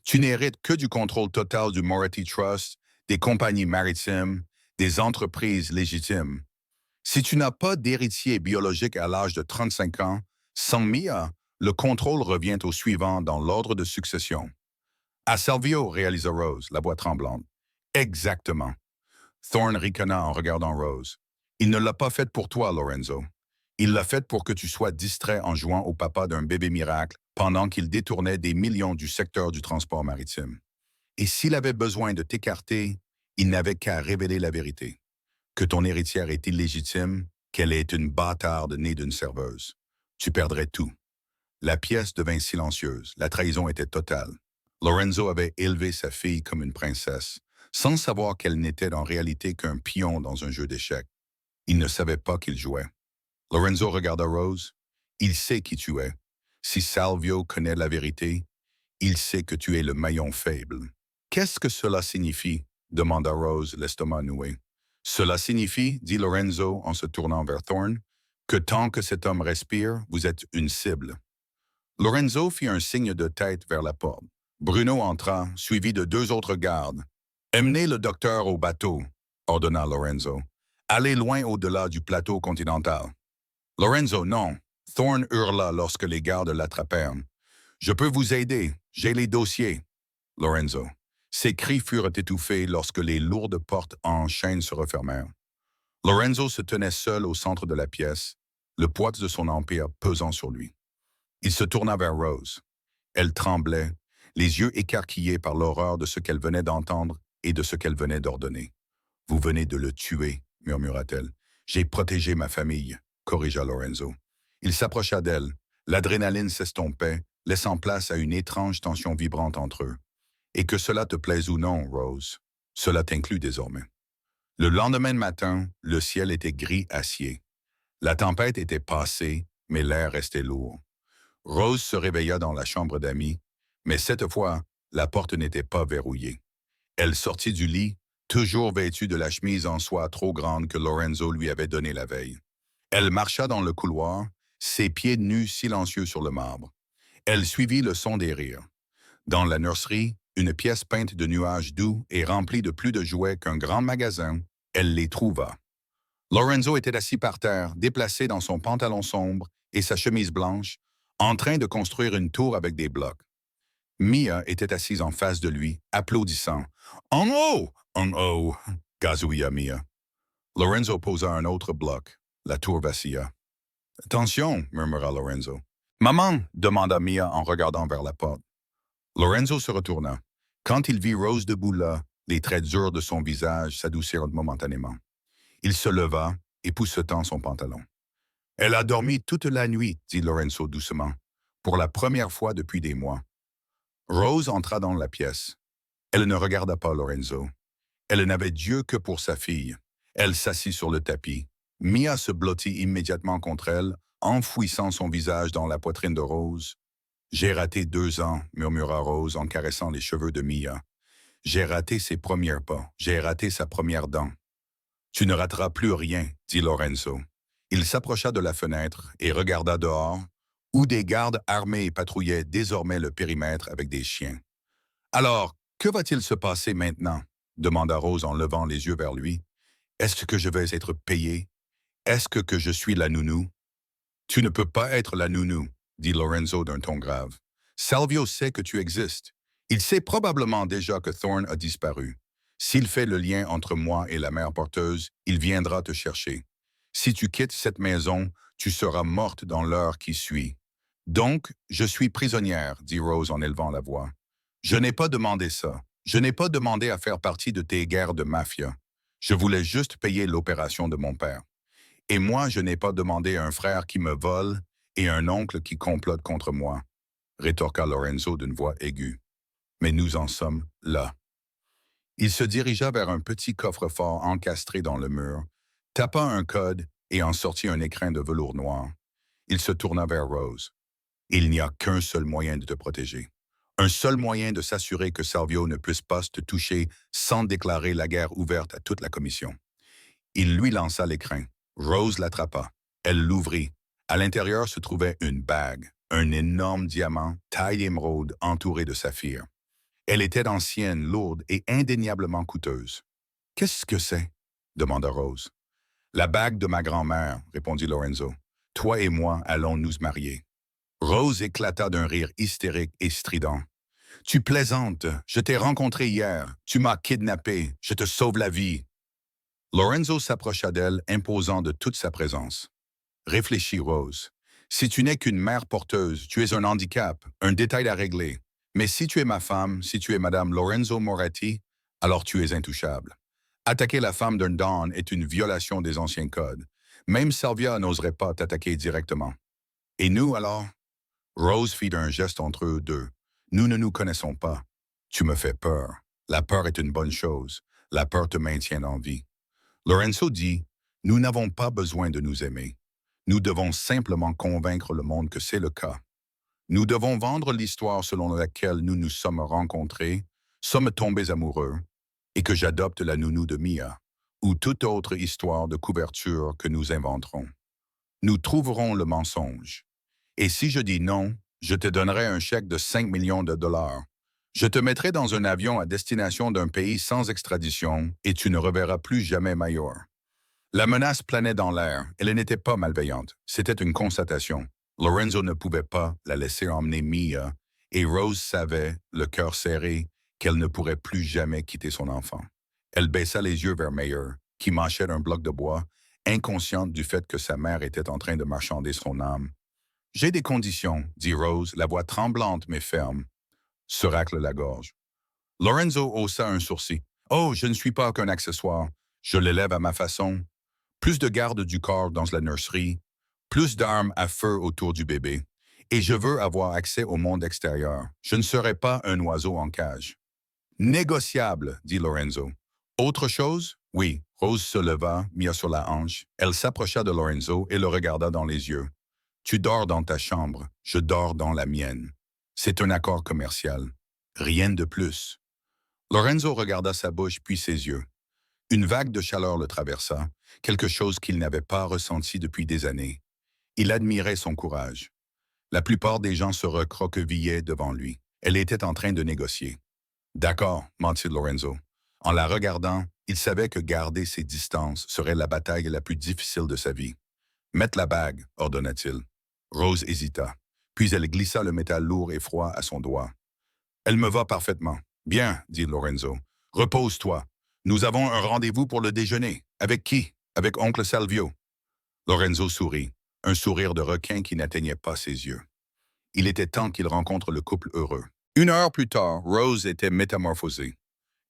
Speaker 1: Tu n'hérites que du contrôle total du Moretti Trust, des compagnies maritimes, des entreprises légitimes. Si tu n'as pas d'héritier biologique à l'âge de 35 ans, sans Mia, le contrôle revient au suivant dans l'ordre de succession. » « À Salvio, » réalisa Rose, la voix tremblante. « Exactement. » Thorne ricana en regardant Rose. « Il ne l'a pas fait pour toi, Lorenzo. Il l'a fait pour que tu sois distrait en jouant au papa d'un bébé miracle pendant qu'il détournait des millions du secteur du transport maritime. Et s'il avait besoin de t'écarter, il n'avait qu'à révéler la vérité. Que ton héritière est illégitime, qu'elle est une bâtarde née d'une serveuse. Tu perdrais tout. » La pièce devint silencieuse. La trahison était totale. Lorenzo avait élevé sa fille comme une princesse, sans savoir qu'elle n'était en réalité qu'un pion dans un jeu d'échecs. Il ne savait pas qu'il jouait. Lorenzo regarda Rose. « Il sait qui tu es. Si Salvio connaît la vérité, il sait que tu es le maillon faible. »« Qu'est-ce que cela signifie? » demanda Rose, l'estomac noué. « Cela signifie, » dit Lorenzo en se tournant vers Thorne, « que tant que cet homme respire, vous êtes une cible. » Lorenzo fit un signe de tête vers la porte. Bruno entra, suivi de 2 autres gardes. « Emmenez le docteur au bateau, » ordonna Lorenzo. « Allez loin au-delà du plateau continental. » « Lorenzo, non !» Thorne hurla lorsque les gardes l'attrapèrent. « Je peux vous aider, j'ai les dossiers. » Lorenzo. Ses cris furent étouffés lorsque les lourdes portes en chaîne se refermèrent. Lorenzo se tenait seul au centre de la pièce, le poids de son empire pesant sur lui. Il se tourna vers Rose. Elle tremblait, les yeux écarquillés par l'horreur de ce qu'elle venait d'entendre et de ce qu'elle venait d'ordonner. « Vous venez de le tuer, » murmura-t-elle. « J'ai protégé ma famille. » corrigea Lorenzo. Il s'approcha d'elle. L'adrénaline s'estompait, laissant place à une étrange tension vibrante entre eux. « Et que cela te plaise ou non, Rose, cela t'inclut désormais. » Le lendemain matin, le ciel était gris acier. La tempête était passée, mais l'air restait lourd. Rose se réveilla dans la chambre d'amis, mais cette fois, la porte n'était pas verrouillée. Elle sortit du lit, toujours vêtue de la chemise en soie trop grande que Lorenzo lui avait donnée la veille. Elle marcha dans le couloir, ses pieds nus silencieux sur le marbre. Elle suivit le son des rires. Dans la nurserie, une pièce peinte de nuages doux et remplie de plus de jouets qu'un grand magasin, elle les trouva. Lorenzo était assis par terre, déplacé dans son pantalon sombre et sa chemise blanche, en train de construire une tour avec des blocs. Mia était assise en face de lui, applaudissant. « En haut! En haut! » gazouilla Mia. Lorenzo posa un autre bloc. La tour vacilla. « Attention! » murmura Lorenzo. « Maman! » demanda Mia en regardant vers la porte. Lorenzo se retourna. Quand il vit Rose debout là, les traits durs de son visage s'adoucirent momentanément. Il se leva, époussetant son pantalon. « Elle a dormi toute la nuit, » dit Lorenzo doucement, « pour la première fois depuis des mois. » Rose entra dans la pièce. Elle ne regarda pas Lorenzo. Elle n'avait Dieu que pour sa fille. Elle s'assit sur le tapis. Mia se blottit immédiatement contre elle, enfouissant son visage dans la poitrine de Rose. « J'ai raté 2 ans, » murmura Rose en caressant les cheveux de Mia. « J'ai raté ses premiers pas. J'ai raté sa première dent. »« Tu ne rateras plus rien, » dit Lorenzo. Il s'approcha de la fenêtre et regarda dehors, où des gardes armés patrouillaient désormais le périmètre avec des chiens. « Alors, que va-t-il se passer maintenant ?» demanda Rose en levant les yeux vers lui. « Est-ce que je vais être payé? Est-ce que je suis la nounou? »« Tu ne peux pas être la nounou, » dit Lorenzo d'un ton grave. « Salvio sait que tu existes. Il sait probablement déjà que Thorne a disparu. S'il fait le lien entre moi et la mère porteuse, il viendra te chercher. Si tu quittes cette maison, tu seras morte dans l'heure qui suit. Donc, je suis prisonnière, dit Rose en élevant la voix. Je n'ai pas demandé ça. Je n'ai pas demandé à faire partie de tes guerres de mafia. Je voulais juste payer l'opération de mon père. Et moi, je n'ai pas demandé un frère qui me vole et un oncle qui complote contre moi, rétorqua Lorenzo d'une voix aiguë. Mais nous en sommes là. Il se dirigea vers un petit coffre-fort encastré dans le mur, tapa un code et en sortit un écrin de velours noir. Il se tourna vers Rose. Il n'y a qu'un seul moyen de te protéger. Un seul moyen de s'assurer que Salvio ne puisse pas te toucher sans déclarer la guerre ouverte à toute la commission. Il lui lança l'écrin. Rose l'attrapa. Elle l'ouvrit. À l'intérieur se trouvait une bague, un énorme diamant, taille d'émeraude entouré de saphir. Elle était ancienne, lourde et indéniablement coûteuse. « Qu'est-ce que c'est ?» demanda Rose. « La bague de ma grand-mère, » répondit Lorenzo. « Toi et moi allons nous marier. » Rose éclata d'un rire hystérique et strident. « Tu plaisantes, je t'ai rencontré hier, tu m'as kidnappé, je te sauve la vie. » Lorenzo s'approcha d'elle, imposant de toute sa présence. « Réfléchis, Rose. Si tu n'es qu'une mère porteuse, tu es un handicap, un détail à régler. Mais si tu es ma femme, si tu es Madame Lorenzo Moretti, alors tu es intouchable. Attaquer la femme d'un Don est une violation des anciens codes. Même Salvia n'oserait pas t'attaquer directement. Et nous, alors? » Rose fit un geste entre eux deux. « Nous ne nous connaissons pas. Tu me fais peur. La peur est une bonne chose. La peur te maintient en vie. » Lorenzo dit, « Nous n'avons pas besoin de nous aimer. Nous devons simplement convaincre le monde que c'est le cas. Nous devons vendre l'histoire selon laquelle nous nous sommes rencontrés, sommes tombés amoureux, et que j'adopte la nounou de Mia, ou toute autre histoire de couverture que nous inventerons. Nous trouverons le mensonge. Et si je dis non, je te donnerai un chèque de 5 millions de dollars. Je te mettrai dans un avion à destination d'un pays sans extradition et tu ne reverras plus jamais Mayor. » La menace planait dans l'air. Elle n'était pas malveillante. C'était une constatation. Lorenzo ne pouvait pas la laisser emmener Mia, et Rose savait, le cœur serré, qu'elle ne pourrait plus jamais quitter son enfant. Elle baissa les yeux vers Mayor, qui mâchait un bloc de bois, inconsciente du fait que sa mère était en train de marchander son âme. « J'ai des conditions, » dit Rose, la voix tremblante mais ferme. Se racle la gorge. Lorenzo haussa un sourcil. « Oh, je ne suis pas qu'un accessoire. Je l'élève à ma façon. Plus de gardes du corps dans la nurserie, plus d'armes à feu autour du bébé. Et je veux avoir accès au monde extérieur. Je ne serai pas un oiseau en cage. »« Négociable, » dit Lorenzo. « Autre chose? » Oui. Rose se leva, Mia sur la hanche. Elle s'approcha de Lorenzo et le regarda dans les yeux. Tu dors dans ta chambre, je dors dans la mienne. C'est un accord commercial. Rien de plus. Lorenzo regarda sa bouche puis ses yeux. Une vague de chaleur le traversa, quelque chose qu'il n'avait pas ressenti depuis des années. Il admirait son courage. La plupart des gens se recroquevillaient devant lui. Elle était en train de négocier. D'accord, mentit Lorenzo. En la regardant, il savait que garder ses distances serait la bataille la plus difficile de sa vie. Mette la bague, ordonna-t-il. Rose hésita, puis elle glissa le métal lourd et froid à son doigt. Elle me va parfaitement. Bien, dit Lorenzo. Repose-toi. Nous avons un rendez-vous pour le déjeuner. Avec qui? Avec oncle Salvio. Lorenzo sourit, un sourire de requin qui n'atteignait pas ses yeux. Il était temps qu'il rencontre le couple heureux. 1 heure plus tard, Rose était métamorphosée.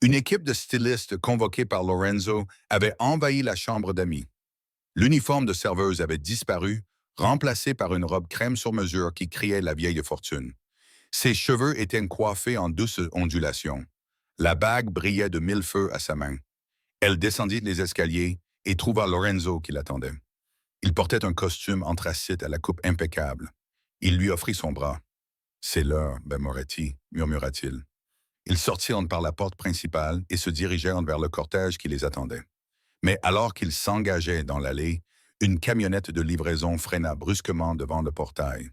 Speaker 1: Une équipe de stylistes convoquée par Lorenzo avait envahi la chambre d'amis. L'uniforme de serveuse avait disparu, remplacé par une robe crème sur mesure qui criait la vieille fortune. Ses cheveux étaient coiffés en douces ondulations. La bague brillait de 1000 feux à sa main. Elle descendit les escaliers et trouva Lorenzo qui l'attendait. Il portait un costume anthracite à la coupe impeccable. Il lui offrit son bras. « C'est l'heure, Ben Moretti, murmura-t-il. Ils sortirent par la porte principale et se dirigèrent vers le cortège qui les attendait. Mais alors qu'ils s'engageaient dans l'allée, une camionnette de livraison freina brusquement devant le portail.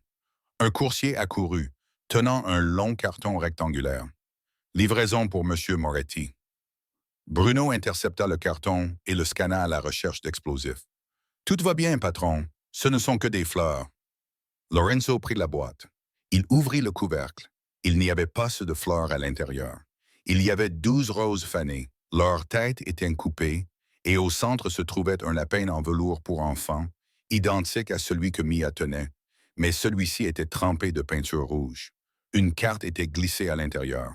Speaker 1: Un coursier accourut, tenant un long carton rectangulaire. « Livraison pour Monsieur Moretti. » Bruno intercepta le carton et le scanna à la recherche d'explosifs. « Tout va bien, patron. Ce ne sont que des fleurs. » Lorenzo prit la boîte. Il ouvrit le couvercle. Il n'y avait pas de fleurs à l'intérieur. Il y avait 12 roses fanées. Leurs têtes étaient coupées et au centre se trouvait un lapin en velours pour enfants, identique à celui que Mia tenait, mais celui-ci était trempé de peinture rouge. Une carte était glissée à l'intérieur.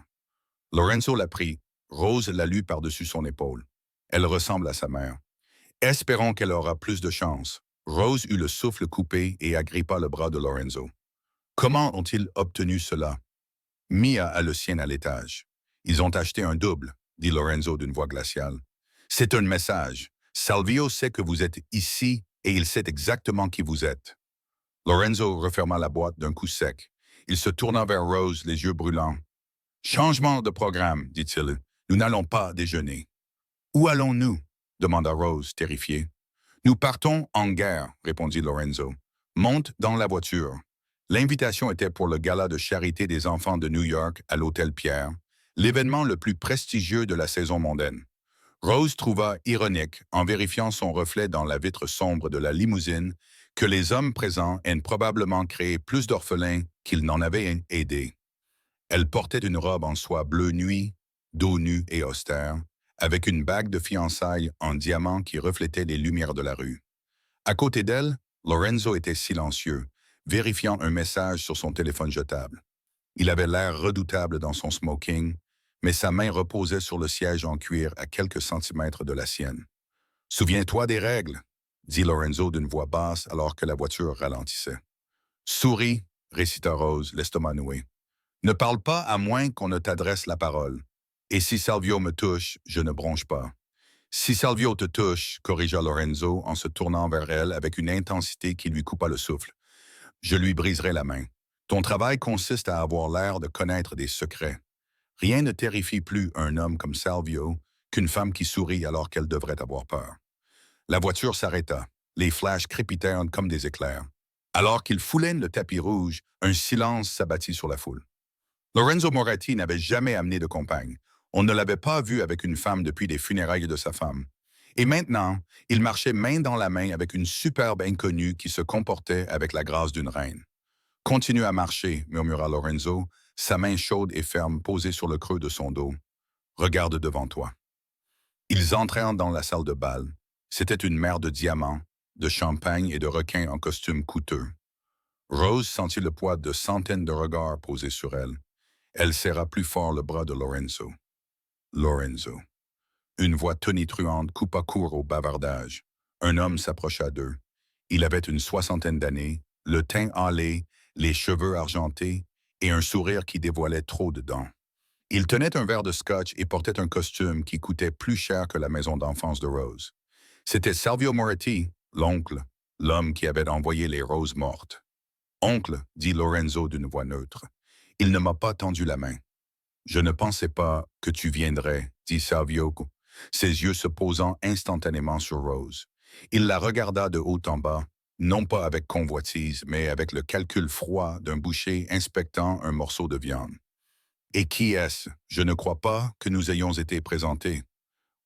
Speaker 1: Lorenzo la prit. Rose la lut par-dessus son épaule. Elle ressemble à sa mère. Espérons qu'elle aura plus de chance. Rose eut le souffle coupé et agrippa le bras de Lorenzo. Comment ont-ils obtenu cela? Mia a le sien à l'étage. Ils ont acheté un double, dit Lorenzo d'une voix glaciale. C'est un message. Salvio sait que vous êtes ici et il sait exactement qui vous êtes. Lorenzo referma la boîte d'un coup sec. Il se tourna vers Rose, les yeux brûlants. Changement de programme, dit-il. Nous n'allons pas déjeuner. Où allons-nous? Demanda Rose, terrifiée. Nous partons en guerre, répondit Lorenzo. Monte dans la voiture. L'invitation était pour le gala de charité des enfants de New York à l'Hôtel Pierre, l'événement le plus prestigieux de la saison mondaine. Rose trouva ironique, en vérifiant son reflet dans la vitre sombre de la limousine, que les hommes présents aient probablement créé plus d'orphelins qu'ils n'en avaient aidés. Elle portait une robe en soie bleu nuit, dos nu et austère, avec une bague de fiançailles en diamant qui reflétait les lumières de la rue. À côté d'elle, Lorenzo était silencieux, vérifiant un message sur son téléphone jetable. Il avait l'air redoutable dans son smoking, mais sa main reposait sur le siège en cuir à quelques centimètres de la sienne. « Souviens-toi des règles, » dit Lorenzo d'une voix basse alors que la voiture ralentissait. « Souris, » récita Rose, l'estomac noué. « Ne parle pas à moins qu'on ne t'adresse la parole. Et si Salvio me touche, je ne bronche pas. » Si Salvio te touche, corrigea Lorenzo en se tournant vers elle avec une intensité qui lui coupa le souffle. Je lui briserai la main. Ton travail consiste à avoir l'air de connaître des secrets. Rien ne terrifie plus un homme comme Salvio qu'une femme qui sourit alors qu'elle devrait avoir peur. La voiture s'arrêta. Les flashs crépitèrent comme des éclairs. Alors qu'il foulait le tapis rouge, un silence s'abattit sur la foule. Lorenzo Moretti n'avait jamais amené de compagne. On ne l'avait pas vu avec une femme depuis les funérailles de sa femme. Et maintenant, il marchait main dans la main avec une superbe inconnue qui se comportait avec la grâce d'une reine. « Continue à marcher, » murmura Lorenzo, sa main chaude et ferme posée sur le creux de son dos. « Regarde devant toi. » Ils entrèrent dans la salle de bal. C'était une mer de diamants, de champagne et de requins en costume coûteux. Rose sentit le poids de centaines de regards posés sur elle. Elle serra plus fort le bras de Lorenzo. Lorenzo. Une voix tonitruante coupa court au bavardage. Un homme s'approcha d'eux. Il avait une 60aine d'années, le teint hâlé, les cheveux argentés et un sourire qui dévoilait trop de dents. Il tenait un verre de scotch et portait un costume qui coûtait plus cher que la maison d'enfance de Rose. C'était Salvio Moretti, l'oncle, l'homme qui avait envoyé les roses mortes. Oncle, dit Lorenzo d'une voix neutre. Il ne m'a pas tendu la main. Je ne pensais pas que tu viendrais, dit Salvio, ses yeux se posant instantanément sur Rose. Il la regarda de haut en bas, non pas avec convoitise, mais avec le calcul froid d'un boucher inspectant un morceau de viande. Et qui est-ce? Je ne crois pas que nous ayons été présentés.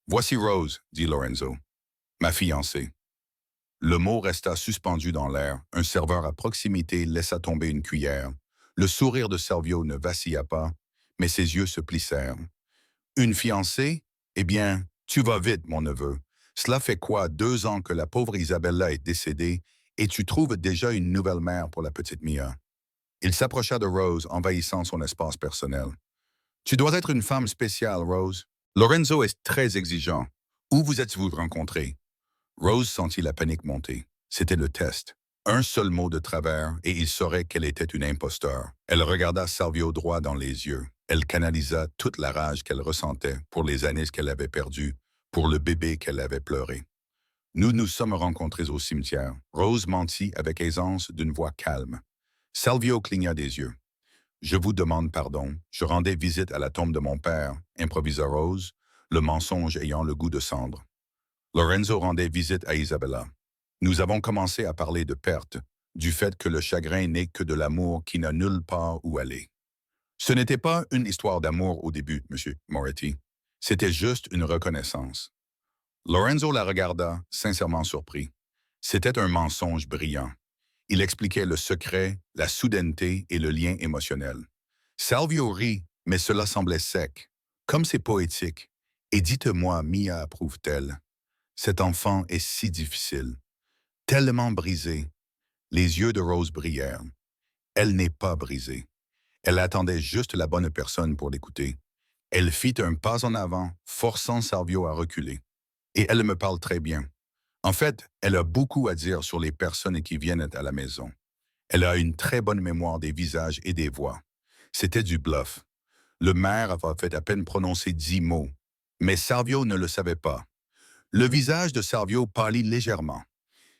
Speaker 1: Voici Rose, dit Lorenzo. Ma fiancée. Le mot resta suspendu dans l'air. Un serveur à proximité laissa tomber une cuillère. Le sourire de Salvio ne vacilla pas, mais ses yeux se plissèrent. Une fiancée? Eh bien, tu vas vite, mon neveu. Cela fait quoi, 2 ans que la pauvre Isabella est décédée, et tu trouves déjà une nouvelle mère pour la petite Mia. Il s'approcha de Rose, envahissant son espace personnel. Tu dois être une femme spéciale, Rose. Lorenzo est très exigeant. Où vous êtes-vous rencontrés? Rose sentit la panique monter. C'était le test. Un seul mot de travers et il saurait qu'elle était une imposteur. Elle regarda Salvio droit dans les yeux. Elle canalisa toute la rage qu'elle ressentait pour les années qu'elle avait perdues, pour le bébé qu'elle avait pleuré. Nous nous sommes rencontrés au cimetière. Rose mentit avec aisance d'une voix calme. Salvio cligna des yeux. Je vous demande pardon. Je rendais visite à la tombe de mon père, improvisa Rose, le mensonge ayant le goût de cendre. Lorenzo rendait visite à Isabella. Nous avons commencé à parler de perte, du fait que le chagrin n'est que de l'amour qui n'a nulle part où aller. Ce n'était pas une histoire d'amour au début, Monsieur Moretti. C'était juste une reconnaissance. Lorenzo la regarda, sincèrement surpris. C'était un mensonge brillant. Il expliquait le secret, la soudaineté et le lien émotionnel. Salvio rit, mais cela semblait sec. Comme c'est poétique. Et dites-moi, Mia approuve-t-elle? Cet enfant est si difficile, tellement brisé. Les yeux de Rose brillèrent. Elle n'est pas brisée. Elle attendait juste la bonne personne pour l'écouter. Elle fit un pas en avant, forçant Salvio à reculer. Et elle me parle très bien. En fait, elle a beaucoup à dire sur les personnes qui viennent à la maison. Elle a une très bonne mémoire des visages et des voix. C'était du bluff. Le maire avait fait à peine prononcer 10 mots. Mais Salvio ne le savait pas. Le visage de Salvio pâlit légèrement.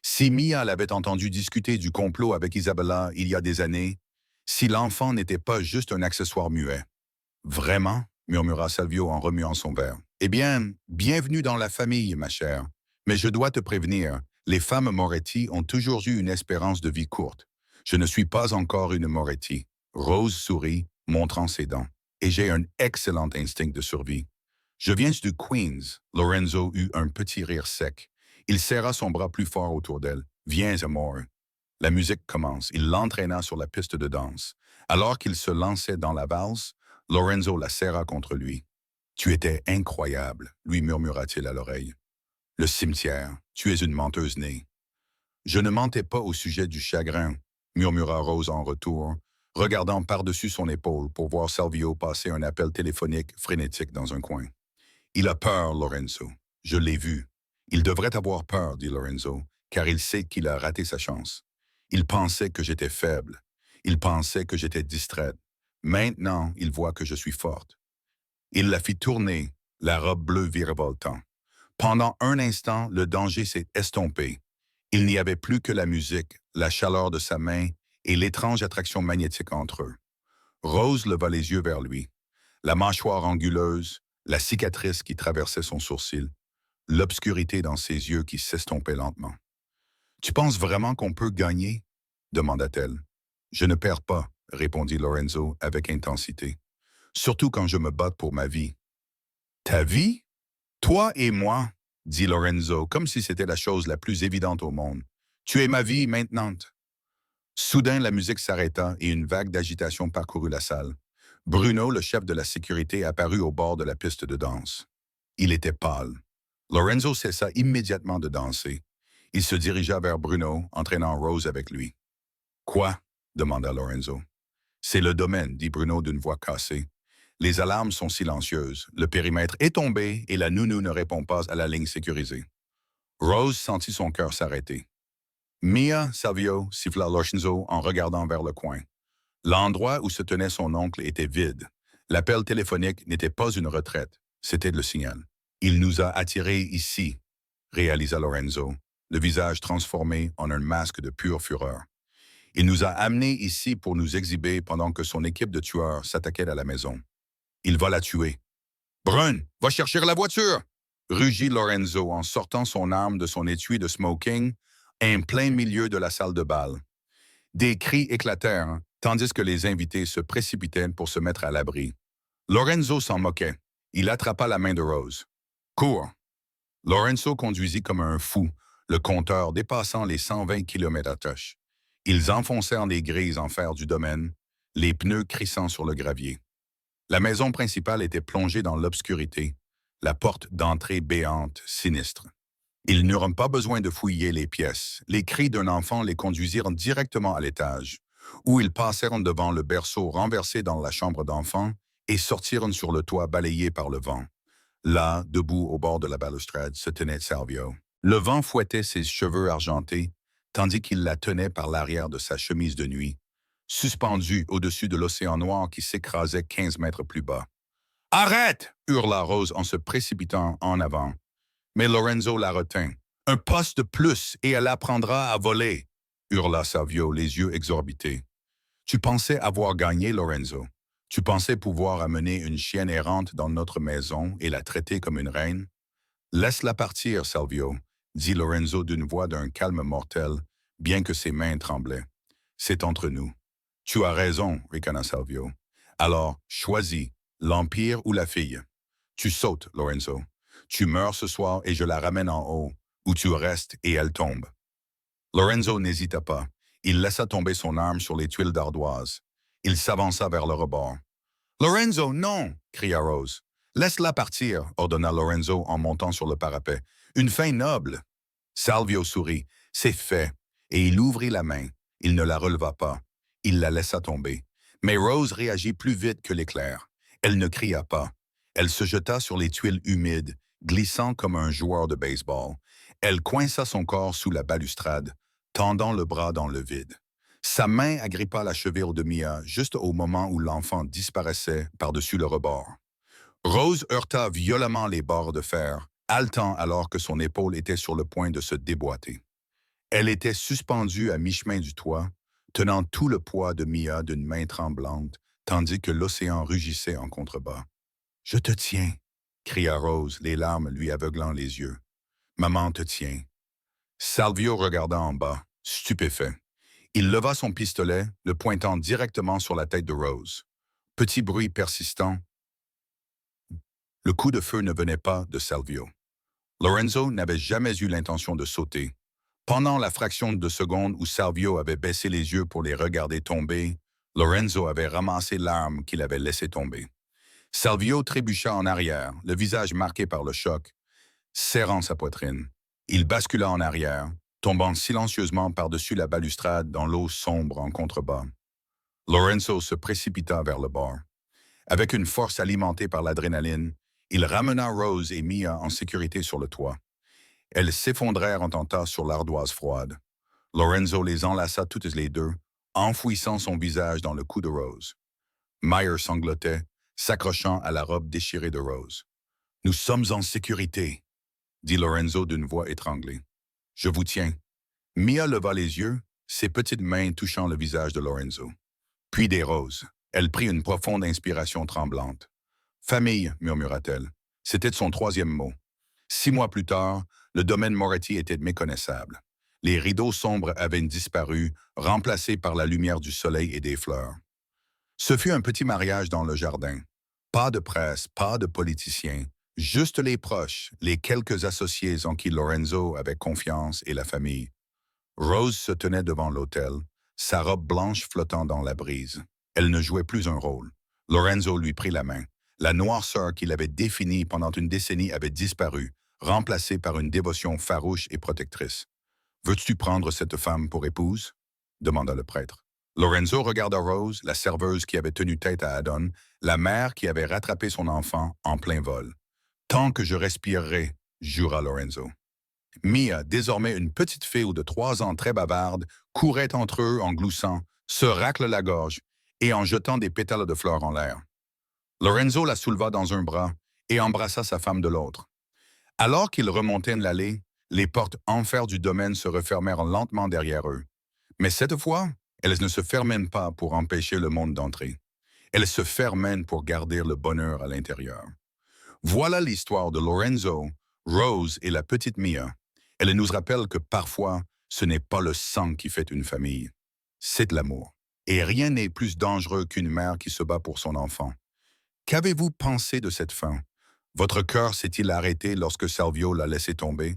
Speaker 1: Si Mia l'avait entendu discuter du complot avec Isabella il y a des années, si l'enfant n'était pas juste un accessoire muet. Vraiment? Murmura Salvio en remuant son verre. Eh bien, bienvenue dans la famille, ma chère. Mais je dois te prévenir, les femmes Moretti ont toujours eu une espérance de vie courte. Je ne suis pas encore une Moretti. Rose sourit, montrant ses dents. Et j'ai un excellent instinct de survie. Je viens du Queens. Lorenzo eut un petit rire sec. Il serra son bras plus fort autour d'elle. Viens, amour. La musique commence. Il l'entraîna sur la piste de danse. Alors qu'il se lançait dans la valse, Lorenzo la serra contre lui. Tu étais incroyable, lui murmura-t-il à l'oreille. Le cimetière, tu es une menteuse née. Je ne mentais pas au sujet du chagrin, murmura Rose en retour, regardant par-dessus son épaule pour voir Salvio passer un appel téléphonique frénétique dans un coin. Il a peur, Lorenzo. Je l'ai vu. Il devrait avoir peur, dit Lorenzo, car il sait qu'il a raté sa chance. Il pensait que j'étais faible. Il pensait que j'étais distraite. Maintenant, il voit que je suis forte. Il la fit tourner, la robe bleue virevoltant. Pendant un instant, le danger s'est estompé. Il n'y avait plus que la musique, la chaleur de sa main et l'étrange attraction magnétique entre eux. Rose leva les yeux vers lui. La mâchoire anguleuse, la cicatrice qui traversait son sourcil, l'obscurité dans ses yeux qui s'estompaient lentement. « Tu penses vraiment qu'on peut gagner? » demanda-t-elle. « Je ne perds pas, » répondit Lorenzo avec intensité. « Surtout quand je me bats pour ma vie. »« Ta vie? Toi et moi, » dit Lorenzo, comme si c'était la chose la plus évidente au monde. « Tu es ma vie maintenant. » Soudain, la musique s'arrêta et une vague d'agitation parcourut la salle. Bruno, le chef de la sécurité, apparut au bord de la piste de danse. Il était pâle. Lorenzo cessa immédiatement de danser. Il se dirigea vers Bruno, entraînant Rose avec lui. « Quoi? » demanda Lorenzo. « C'est le domaine, » dit Bruno d'une voix cassée. Les alarmes sont silencieuses, le périmètre est tombé et la nounou ne répond pas à la ligne sécurisée. Rose sentit son cœur s'arrêter. « Mia, Salvio, » siffla Lorenzo en regardant vers le coin. L'endroit où se tenait son oncle était vide. L'appel téléphonique n'était pas une retraite, c'était le signal. « Il nous a attirés ici », réalisa Lorenzo, le visage transformé en un masque de pure fureur. Il nous a amenés ici pour nous exhiber pendant que son équipe de tueurs s'attaquait à la maison. Il va la tuer. Brun, va chercher la voiture! Rugit Lorenzo en sortant son arme de son étui de smoking en plein milieu de la salle de bal. Des cris éclatèrent, tandis que les invités se précipitaient pour se mettre à l'abri. Lorenzo s'en moquait. Il attrapa la main de Rose. Cours! Lorenzo conduisit comme un fou, le compteur dépassant les 120 km/h. Ils enfoncèrent les grilles en fer du domaine, les pneus crissant sur le gravier. La maison principale était plongée dans l'obscurité, la porte d'entrée béante, sinistre. Ils n'eurent pas besoin de fouiller les pièces. Les cris d'un enfant les conduisirent directement à l'étage, où ils passèrent devant le berceau renversé dans la chambre d'enfant et sortirent sur le toit balayé par le vent. Là, debout au bord de la balustrade, se tenait Salvio. Le vent fouettait ses cheveux argentés, tandis qu'il la tenait par l'arrière de sa chemise de nuit, suspendue au-dessus de l'océan noir qui s'écrasait 15 mètres plus bas. « Arrête! » hurla Rose en se précipitant en avant. Mais Lorenzo la retint. « Un poste de plus et elle apprendra à voler! » hurla Salvio, les yeux exorbités. « Tu pensais avoir gagné, Lorenzo. Tu pensais pouvoir amener une chienne errante dans notre maison et la traiter comme une reine? Laisse-la partir, Salvio, dit Lorenzo d'une voix d'un calme mortel, bien que ses mains tremblaient. C'est entre nous. Tu as raison, ricana Salvio. Alors, choisis, l'Empire ou la fille. Tu sautes, Lorenzo. Tu meurs ce soir et je la ramène en haut, où tu restes et elle tombe. Lorenzo n'hésita pas. Il laissa tomber son arme sur les tuiles d'ardoise. Il s'avança vers le rebord. « Lorenzo, non! » cria Rose. « Laisse-la partir, ordonna Lorenzo en montant sur le parapet. « Une fin noble! » Salvio sourit. « C'est fait. » Et il ouvrit la main. Il ne la releva pas. Il la laissa tomber. Mais Rose réagit plus vite que l'éclair. Elle ne cria pas. Elle se jeta sur les tuiles humides, glissant comme un joueur de baseball. Elle coinça son corps sous la balustrade, tendant le bras dans le vide. Sa main agrippa la cheville de Mia juste au moment où l'enfant disparaissait par-dessus le rebord. Rose heurta violemment les barres de fer, haletant alors que son épaule était sur le point de se déboîter. Elle était suspendue à mi-chemin du toit, tenant tout le poids de Mia d'une main tremblante, tandis que l'océan rugissait en contrebas. « Je te tiens !» cria Rose, les larmes lui aveuglant les yeux. « Maman te tient. » Salvio regarda en bas, stupéfait. Il leva son pistolet, le pointant directement sur la tête de Rose. Petit bruit persistant. Le coup de feu ne venait pas de Salvio. Lorenzo n'avait jamais eu l'intention de sauter. Pendant la fraction de seconde où Salvio avait baissé les yeux pour les regarder tomber, Lorenzo avait ramassé l'arme qu'il avait laissée tomber. Salvio trébucha en arrière, le visage marqué par le choc, serrant sa poitrine. Il bascula en arrière, tombant silencieusement par-dessus la balustrade dans l'eau sombre en contrebas. Lorenzo se précipita vers le bord. Avec une force alimentée par l'adrénaline, il ramena Rose et Mia en sécurité sur le toit. Elles s'effondrèrent en un tas sur l'ardoise froide. Lorenzo les enlaça toutes les deux, enfouissant son visage dans le cou de Rose. Meyer sanglotait, s'accrochant à la robe déchirée de Rose. « Nous sommes en sécurité, » dit Lorenzo d'une voix étranglée. « Je vous tiens. » Mia leva les yeux, ses petites mains touchant le visage de Lorenzo. Puis des roses. Elle prit une profonde inspiration tremblante. « Famille, murmura-t-elle. C'était son troisième mot. 6 mois plus tard, le domaine Moretti était méconnaissable. Les rideaux sombres avaient disparu, remplacés par la lumière du soleil et des fleurs. Ce fut un petit mariage dans le jardin. Pas de presse, pas de politiciens, juste les proches, les quelques associés en qui Lorenzo avait confiance et la famille. Rose se tenait devant l'autel, sa robe blanche flottant dans la brise. Elle ne jouait plus un rôle. Lorenzo lui prit la main. La noirceur qu'il avait définie pendant une décennie avait disparu, remplacée par une dévotion farouche et protectrice. « Veux-tu prendre cette femme pour épouse ?» demanda le prêtre. Lorenzo regarda Rose, la serveuse qui avait tenu tête à Adon, la mère qui avait rattrapé son enfant en plein vol. « Tant que je respirerai, » jura Lorenzo. Mia, désormais une petite fille de 3 ans très bavarde, courait entre eux en gloussant, se racle la gorge et en jetant des pétales de fleurs en l'air. Lorenzo la souleva dans un bras et embrassa sa femme de l'autre. Alors qu'ils remontaient l'allée, les portes en fer du domaine se refermèrent lentement derrière eux. Mais cette fois, Elles ne se ferment pas pour empêcher le monde d'entrer. Elles se ferment pour garder le bonheur à l'intérieur. Voilà l'histoire de Lorenzo, Rose et la petite Mia. Elle nous rappelle que parfois, ce n'est pas le sang qui fait une famille, c'est de l'amour. Et rien n'est plus dangereux qu'une mère qui se bat pour son enfant. Qu'avez-vous pensé de cette fin? Votre cœur s'est-il arrêté lorsque Salvio l'a laissé tomber?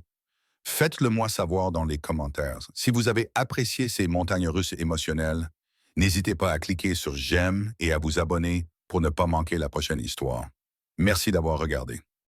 Speaker 1: Faites-le moi savoir dans les commentaires. Si vous avez apprécié ces montagnes russes émotionnelles, n'hésitez pas à cliquer sur j'aime et à vous abonner pour ne pas manquer la prochaine histoire. Merci d'avoir regardé.